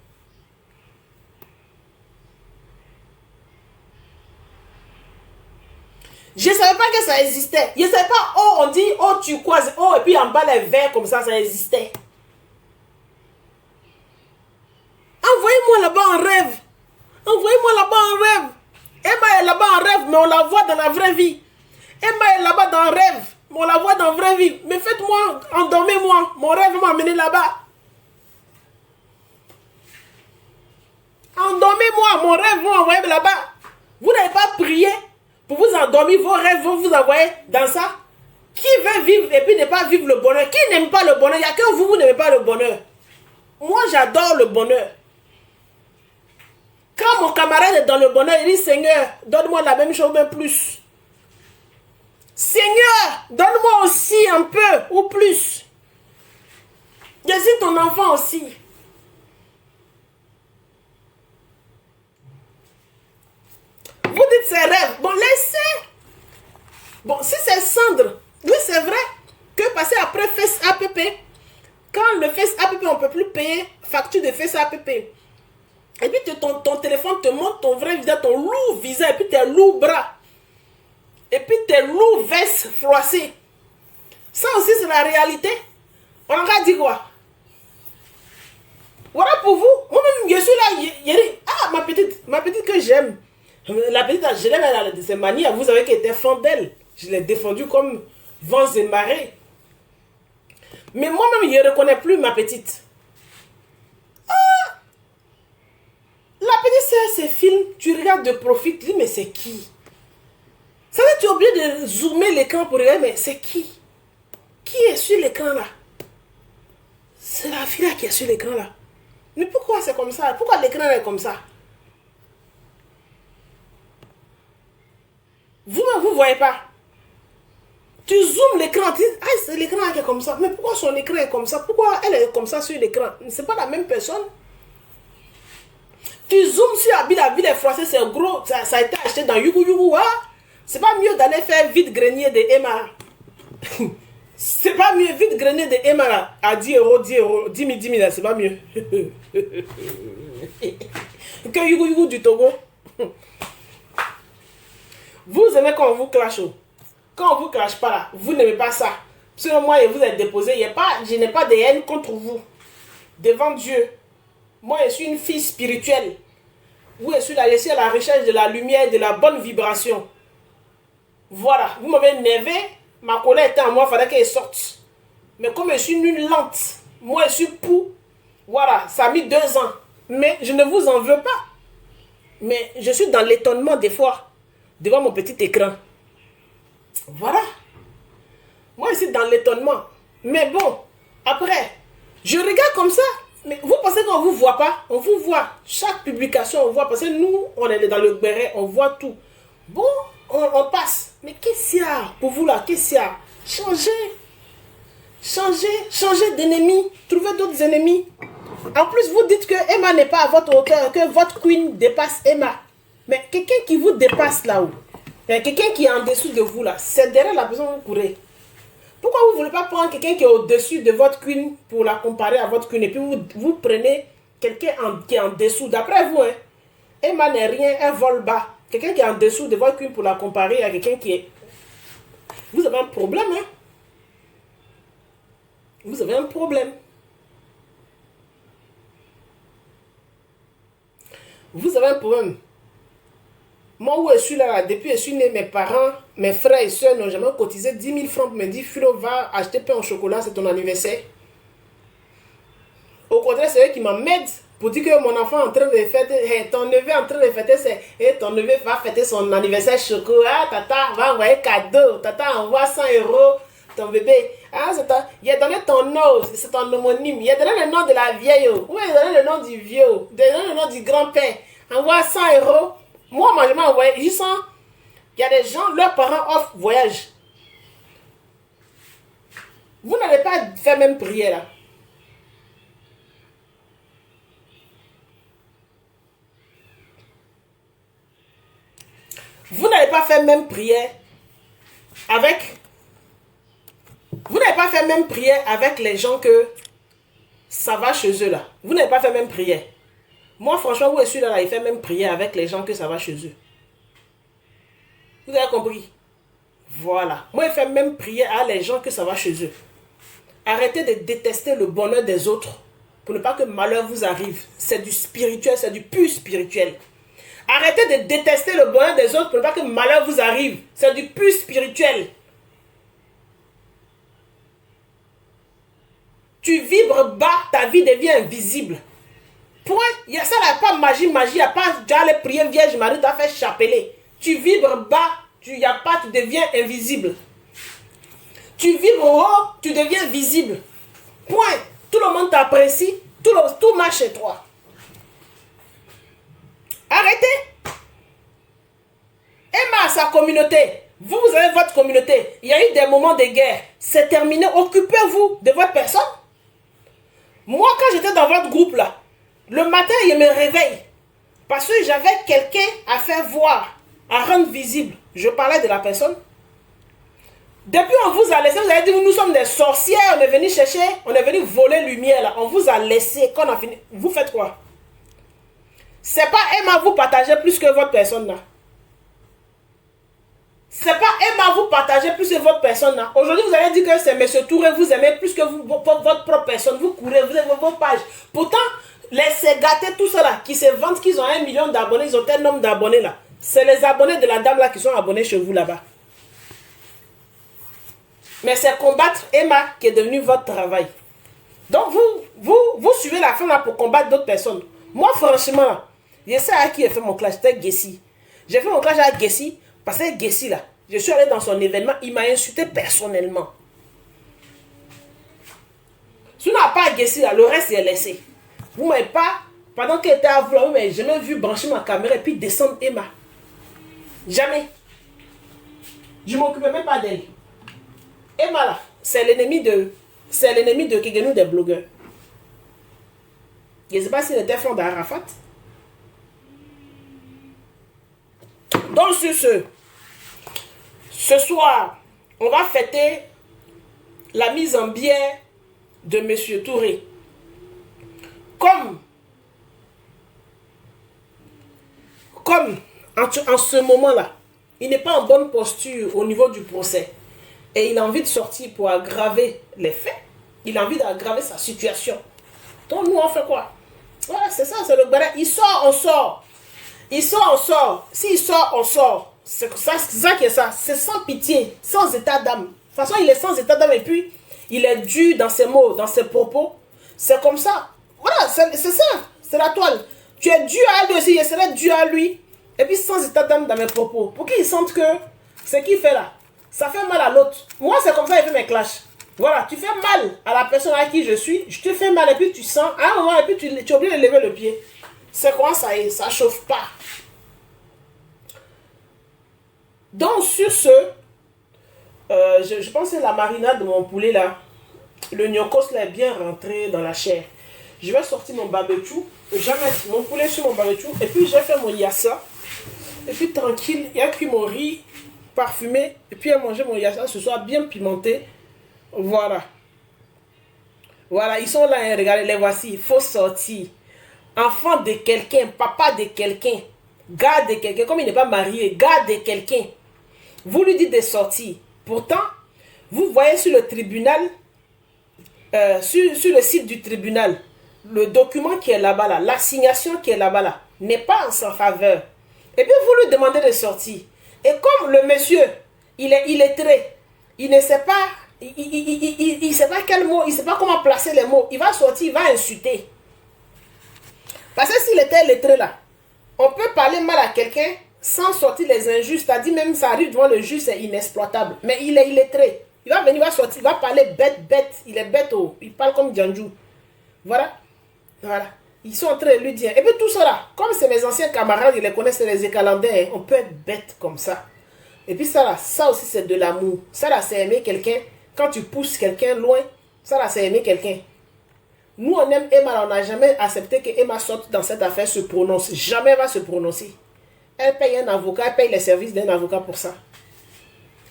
Speaker 1: Je ne savais pas que ça existait. Je ne savais pas, oh, on dit, oh, turquoise, oh, et puis en bas les verts comme ça existait. Envoyez-moi là-bas en rêve. Envoyez-moi là-bas en rêve. Emma est là-bas en rêve, mais on la voit dans la vraie vie. Emma est là-bas dans le rêve, mais on la voit dans la vraie vie. Mais faites-moi, endormez-moi. Mon rêve m'a amené là-bas. Endormez-moi, mon rêve m'a envoyé là-bas. Vous n'avez pas prié pour vous endormir, vos rêves vont vous envoyer dans ça. Qui veut vivre et puis ne pas vivre le bonheur? Qui n'aime pas le bonheur? Il n'y a que vous n'aimez pas le bonheur. Moi, j'adore le bonheur. Quand mon camarade est dans le bonheur, il dit, Seigneur, donne-moi la même chose, même plus. Seigneur, donne-moi aussi un peu ou plus. Je suis ton enfant aussi. Vous dites ses rêves. Bon, laissez. Bon, si c'est Sandre, oui, c'est vrai que passer après Face App, quand le Face App, on ne peut plus payer facture de Face App. Et puis ton téléphone te montre ton vrai visage, ton lourd visage, et puis tes lourds bras. Et puis tes lourds vestes froissées. Ça aussi, c'est la réalité. On a dit quoi? Voilà pour vous. Moi-même, je suis là. Je dis, ah, ma petite que j'aime. La petite, je l'aime, elle a ses manières. Vous savez qu'elle était fan d'elle. Je l'ai défendue comme vents et marées. Mais moi-même, je ne reconnais plus ma petite. La petite sœur, ces films, tu regardes de profit, tu dis, mais c'est qui? Ça veut dire, tu es obligé de zoomer l'écran pour regarder, mais c'est qui? Qui est sur l'écran là? C'est la fille là qui est sur l'écran là. Mais pourquoi c'est comme ça? Pourquoi l'écran est comme ça? Vous-même, vous ne voyez pas. Tu zoomes l'écran, tu dis, ah, c'est l'écran qui est comme ça. Mais pourquoi son écran est comme ça? Pourquoi elle est comme ça sur l'écran? Ce n'est pas la même personne. Tu zoomes sur la ville est froissée, c'est gros, ça a été acheté dans Yugu Yugu. Hein? C'est pas mieux d'aller faire vide-grenier de Emma. C'est pas mieux, vide-grenier de Emma là, à 10 euros, 10 000, 10 000, c'est pas mieux. Que Yugu Yugu du Togo. Vous aimez quand on vous clash. Quand on vous clash pas là, vous n'aimez pas ça. Selon moi, vous êtes déposé, je n'ai pas de haine contre vous. Devant Dieu. Moi, je suis une fille spirituelle. Oui, je suis à la recherche de la lumière, de la bonne vibration. Voilà, vous m'avez énervé, ma colère était en moi, il fallait qu'elle sorte. Mais comme je suis une lente, moi je suis pour. Voilà, ça a mis 2 ans. Mais je ne vous en veux pas. Mais je suis dans l'étonnement des fois, devant mon petit écran. Voilà. Moi je suis dans l'étonnement. Mais bon, après, je regarde comme ça. Mais vous pensez qu'on ne vous voit pas? On vous voit. Chaque publication, on voit. Parce que nous, on est dans le béret, on voit tout. Bon, on passe. Mais qu'est-ce qu'il y a pour vous là? Qu'est-ce qu'il y a? Changez d'ennemi. Trouvez d'autres ennemis. En plus, vous dites que Emma n'est pas à votre hauteur, que votre queen dépasse Emma. Mais quelqu'un qui vous dépasse là-haut, quelqu'un qui est en dessous de vous là, c'est derrière la personne que vous courez. Pourquoi vous ne voulez pas prendre quelqu'un qui est au-dessus de votre queen pour la comparer à votre queen et puis vous prenez quelqu'un qui est en dessous? D'après vous, hein, Emma n'est rien, elle vole bas. Quelqu'un qui est en dessous de votre queen pour la comparer à quelqu'un qui est... Vous avez un problème, hein? Vous avez un problème. Vous avez un problème. Moi, où je suis là, depuis que je suis né, mes parents, mes frères et soeurs n'ont jamais cotisé 10 000 francs pour me dire, Philo, va acheter pain au chocolat, c'est ton anniversaire. Au contraire, c'est eux qui m'aident pour dire que mon enfant est en train de fêter, ton neveu est en train de fêter, ton neveu va fêter son anniversaire chocolat, tata va envoyer cadeau, tata envoie 100 euros, ton bébé. Ah, il a donné ton nom, c'est ton homonyme, il a donné le nom de la vieille, ou il a donné le nom du vieux, il a donné le nom du grand-père, envoie 100 euros. Moi, je m'ai envoyé, il y a des gens, leurs parents offrent voyage. Vous n'allez pas faire même prière là. Vous n'allez pas faire même prière avec... Vous n'avez pas fait même prière avec les gens que ça va chez eux là. Vous n'avez pas fait même prière. Moi, franchement, où je suis là, il fait même prière avec les gens que ça va chez eux. Vous avez compris? Voilà. Moi, il fait même prière à les gens que ça va chez eux. Arrêtez de détester le bonheur des autres pour ne pas que malheur vous arrive. C'est du spirituel, c'est du pur spirituel. Arrêtez de détester le bonheur des autres pour ne pas que malheur vous arrive. C'est du pur spirituel. Tu vibres bas, ta vie devient invisible. Point. Ça n'a pas magie, il n'y a pas tu allais prier Vierge Marie, tu as fait chapeler. Tu vibres bas, tu deviens invisible. Tu vibres haut, tu deviens visible. Point. Tout le monde t'apprécie, tout marche chez toi. Arrêtez. Emma a sa communauté. Vous avez votre communauté. Il y a eu des moments de guerre. C'est terminé. Occupez-vous de votre personne. Moi, quand j'étais dans votre groupe là, le matin, je me réveille. Parce que j'avais quelqu'un à faire voir, à rendre visible. Je parlais de la personne. Depuis on vous a laissé, vous avez dit nous sommes des sorcières, on est venu chercher, on est venu voler lumière là. On vous a laissé, quand on a fini, vous faites quoi? C'est pas Emma vous partager plus que votre personne là. C'est pas Emma vous partager plus que votre personne là. Aujourd'hui vous allez dire que c'est M. Touré, vous aimez plus que vous, votre propre personne. Vous courez, vous avez vos pages. Pourtant, laissez gâter tout ça là, qui se vantent qu'ils ont 1 million d'abonnés, ils ont tel nombre d'abonnés là. C'est les abonnés de la dame là qui sont abonnés chez vous là-bas. Mais c'est combattre Emma qui est devenu votre travail. Donc vous suivez la femme là pour combattre d'autres personnes. Moi franchement, je sais à qui j'ai fait mon clash, c'était Gessi. J'ai fait mon clash avec Gessi parce que Gessi là, je suis allé dans son événement, il m'a insulté personnellement. Si on n'a pas Gessi là, le reste est laissé. Vous m'avez pas, pendant qu'elle était à vous là, vous m'avez jamais vu brancher ma caméra et puis descendre Emma. Jamais. Je ne m'occupais même pas d'elle. Emma là, c'est l'ennemi de Kegenou des blogueurs. Je ne sais pas s'il était fond d'Arafat. Donc sur ce soir, on va fêter la mise en bière de M. Touré. Comme en ce moment-là, il n'est pas en bonne posture au niveau du procès. Et il a envie de sortir pour aggraver les faits. Il a envie d'aggraver sa situation. Donc nous, on fait quoi? Voilà, c'est ça, c'est le barrage. Il sort, on sort. Il sort, on sort. S'il sort, on sort. C'est ça qui est ça. C'est sans pitié, sans état d'âme. De toute façon, il est sans état d'âme et puis il est dur dans ses mots, dans ses propos. C'est comme ça. Voilà, c'est ça. C'est la toile. Tu es dur à lui aussi, je serai dur à lui. Et puis sans état d'âme dans mes propos. Pour qu'il sente que ce qu'il fait là, ça fait mal à l'autre. Moi, c'est comme ça que je fais mes clashs. Voilà, tu fais mal à la personne à qui je suis. Je te fais mal et puis tu sens. À un moment, et puis tu es obligé de lever le pied. C'est quoi ça est? Ça chauffe pas. Donc, sur ce, je pense que la marinade de mon poulet là, le gnocchos là est bien rentré dans la chair. Je vais sortir mon barbecue. Je vais mettre mon poulet sur mon barbecue. Et puis, je vais faire mon yassa. Et puis, tranquille, il y a cuit mon riz parfumé. Et puis, à manger mon yassa ce soir bien pimenté. Voilà. Voilà, ils sont là, hein, regardez, les voici. Il faut sortir. Enfant de quelqu'un, papa de quelqu'un, gars de quelqu'un, comme il n'est pas marié, gars de quelqu'un. Vous lui dites de sortir. Pourtant, vous voyez sur le tribunal, sur le site du tribunal, le document qui est là-bas, là, l'assignation qui est là-bas, là. n'est pas en sa faveur. Et puis vous lui demandez de sortir. Et comme le monsieur, il est illettré, il ne sait pas, il sait pas quel mot, il ne sait pas comment placer les mots, il va sortir, il va insulter. Parce que s'il était illettré là, on peut parler mal à quelqu'un sans sortir les injustes, c'est-à-dire même ça arrive devant le juge, c'est inexploitable. Mais il est illettré. Il va venir, il va sortir, il va parler bête, il est bête, oh. Il parle comme Djanjou. Voilà. Ils sont en train de lui dire. Et puis tout ça là, comme c'est mes anciens camarades, ils les connaissent, c'est les écalandais, on peut être bête comme ça. Et puis ça là, ça aussi c'est de l'amour. Ça là, c'est aimer quelqu'un. Quand tu pousses quelqu'un loin, ça là, c'est aimer quelqu'un. Nous, on aime Emma, on n'a jamais accepté que Emma sorte dans cette affaire, se prononce. Jamais elle va se prononcer. Elle paye un avocat, elle paye les services d'un avocat pour ça.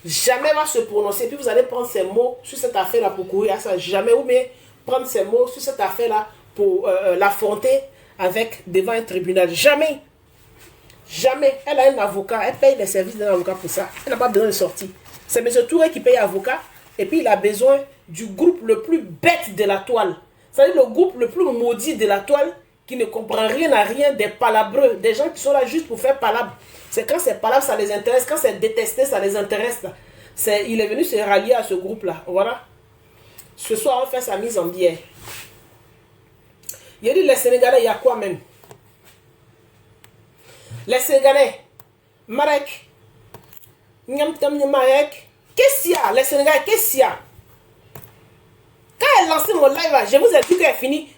Speaker 1: Jamais elle va se prononcer. Puis vous allez prendre ces mots sur cette affaire-là pour courir à ça. Jamais. Ou bien prendre ces mots sur cette affaire-là pour l'affronter devant un tribunal. Jamais. Jamais. Elle a un avocat, elle paye les services d'un avocat pour ça. Elle n'a pas besoin de sortir. C'est M. Touré qui paye avocat. Et puis il a besoin du groupe le plus bête de la toile. C'est-à-dire le groupe le plus maudit de la toile qui ne comprend rien à rien, des palabreux, des gens qui sont là juste pour faire palabre. C'est quand c'est palabre, ça les intéresse. Quand c'est détesté, ça les intéresse. Il est venu se rallier à ce groupe-là. Voilà. Ce soir, on fait sa mise en bière. Il a dit les Sénégalais, il y a quoi même? Les Sénégalais, Marek, Marek, qu'est-ce qu'il y a? Les Sénégalais, qu'est-ce qu'il y a? Quand elle lancé mon live, je vous ai dit qu'elle est finie.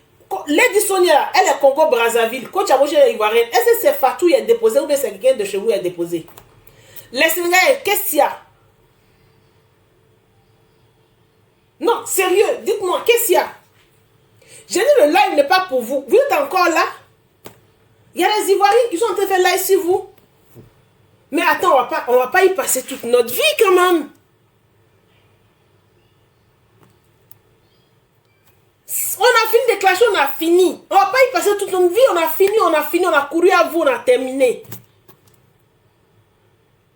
Speaker 1: Lady Sonia, elle est Congo-Brazzaville. Coach Abouche est ivoirienne. Est-ce que c'est Fatou qui est déposé ou bien c'est quelqu'un de chez vous qui est déposé? Les Sénégalais, qu'est-ce qu'il y a? Non, sérieux, dites-moi, qu'est-ce qu'il y a? J'ai dit le live n'est pas pour vous. Vous êtes encore là? Il y a les Ivoiriens qui sont en train de faire live sur vous. Mais attends, on va pas y passer toute notre vie quand même. On a fini de clasher, on a fini. On va pas y passer toute notre vie, on a fini, on a couru à vous, on a terminé.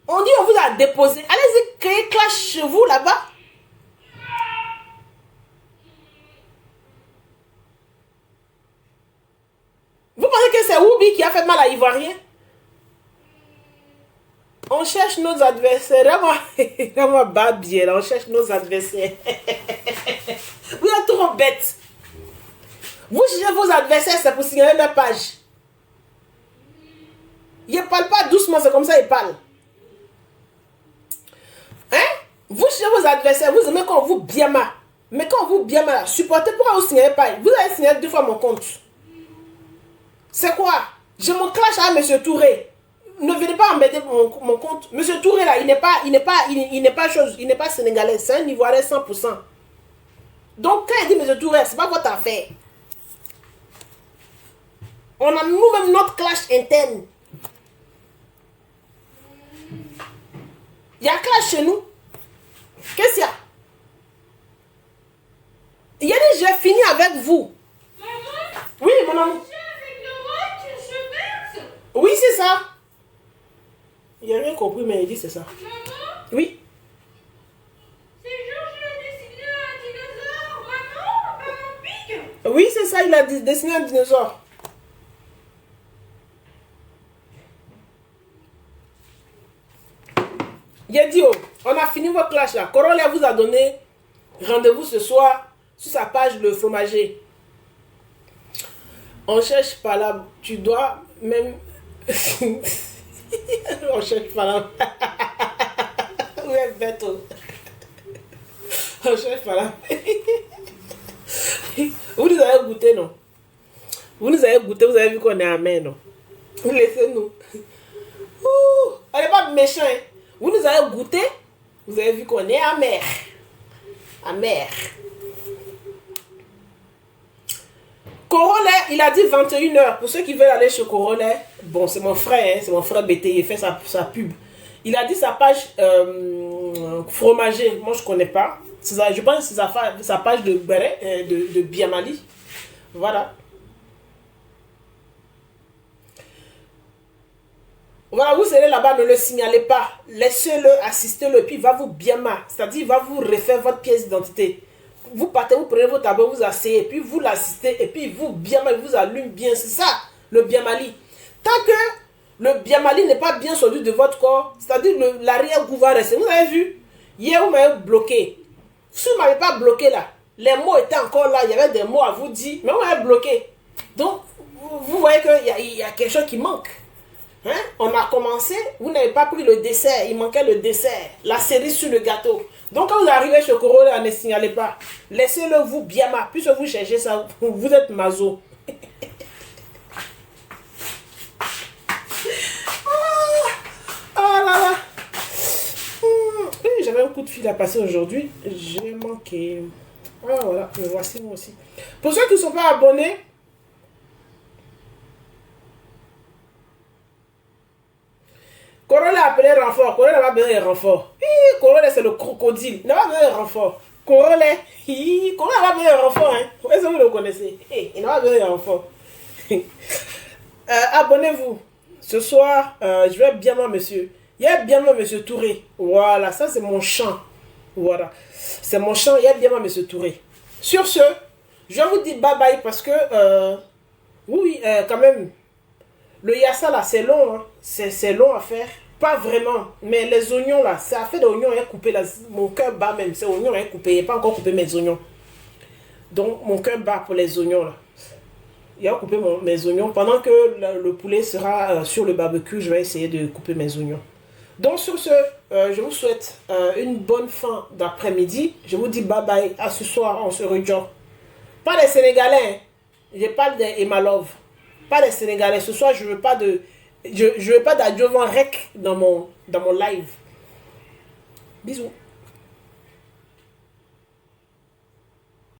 Speaker 1: On dit on vous a déposé. Allez-y créer clash chez vous là-bas. Vous pensez que c'est Woubi qui a fait mal à Ivoirien? On cherche nos adversaires. Vraiment babier, on cherche nos adversaires. Vous êtes trop bêtes. Vous cherchez vos adversaires, c'est pour signaler leur page. Ils ne parlent pas doucement, c'est comme ça ils parlent. Hein? Vous cherchez vos adversaires, vous aimez quand vous bien mal. Mais quand vous bien mal, supportez pourquoi vous signalez pas. Vous avez signalé 2 fois mon compte. C'est quoi? Je me clash à M. Touré. Ne venez pas embêter mon compte. M. Touré là, il n'est pas sénégalais, c'est un Ivoirien 100%. Donc, quand il dit M. Touré, c'est pas votre affaire. On a nous-mêmes notre clash interne. Il y a clash chez nous. Qu'est-ce qu'il y a? Il y a dit, j'ai fini avec vous.
Speaker 2: Maman?
Speaker 1: Oui, mon amour.
Speaker 2: Avec le roi qui se verse?
Speaker 1: Oui, c'est ça. Il n'a rien compris, mais il dit c'est ça.
Speaker 2: Maman?
Speaker 1: Oui. Oui, c'est ça, il a dessiné un dinosaure. Il a dit, oh, on a fini votre clash là. Corolla vous a donné rendez-vous ce soir sur sa page Le Fromager. On cherche pas là. Tu dois même... on cherche pas là. Où est Beto? On cherche pas là. Vous nous avez goûté, non? Vous nous avez goûté, vous avez vu qu'on est amer, non? Laissez-nous. On n'est pas méchant, hein? Vous nous avez goûté, vous avez vu qu'on est amer. Amer. Corolla, il a dit 21h. Pour ceux qui veulent aller chez Corolla, bon, c'est mon frère, hein, c'est mon frère BT, il fait sa pub. Il a dit sa page fromager. Moi, je ne connais pas. Je pense que c'est sa page de Béret, de Biamali. Voilà. Voilà, vous serez là-bas, ne le signalez pas. Laissez-le, assistez-le, et puis il va vous bien mal. C'est-à-dire, il va vous refaire votre pièce d'identité. Vous partez, vous prenez votre tabac, vous asseyez, et puis vous l'assistez, et puis vous bien mal, il vous allume bien. C'est ça, le bien mali. Tant que le biamali n'est pas bien sorti de votre corps, c'est-à-dire l'arrière-goût va rester. Vous avez vu? Hier, vous m'avez bloqué. Si vous ne m'avez pas bloqué là, les mots étaient encore là, il y avait des mots à vous dire, mais vous m'avez bloqué. Donc, vous voyez qu'il y a quelque chose qui manque. Hein? On a commencé, vous n'avez pas pris le dessert, il manquait le dessert, la cerise sur le gâteau. Donc quand vous arrivez chez Corolla, ne signalez pas. Laissez-le vous bien, puisque vous cherchez ça, vous êtes maso. Oh là là. J'avais un coup de fil à passer aujourd'hui, j'ai manqué. Ah voilà, me voici moi aussi. Pour ceux qui ne sont pas abonnés, Corolla a appelé renfort. Corolla va besoin de renfort. Corolla, c'est le crocodile. Il n'a pas besoin de renfort. Corolla va besoin de renfort. Hein. Est-ce que vous le connaissez? Il n'a pas besoin de renfort. Abonnez-vous. Ce soir, je vais bien moi, monsieur. Il y a bien moi, monsieur Touré. Voilà, ça c'est mon chant. Voilà. C'est mon chant. Il y a bien moi, monsieur Touré. Sur ce, je vous dis bye bye parce que, oui, quand même, le yassa là, c'est long. Hein. C'est long à faire. Pas vraiment. Mais les oignons là, ça a fait des oignons hein, coupés là. Mon cœur bat même. Ces oignons hein, coupés. Il n'a pas encore coupé mes oignons. Donc, mon cœur bat pour les oignons là. Il a coupé mes oignons. Pendant que le poulet sera sur le barbecue, je vais essayer de couper mes oignons. Donc sur ce, je vous souhaite une bonne fin d'après-midi. Je vous dis bye bye. À ce soir, on se rejoint. Pas des Sénégalais. Hein. Je parle des Emalov. Pas des Sénégalais. Ce soir, je ne veux pas de... Je veux pas d'adjuvant rec dans mon live. Bisous.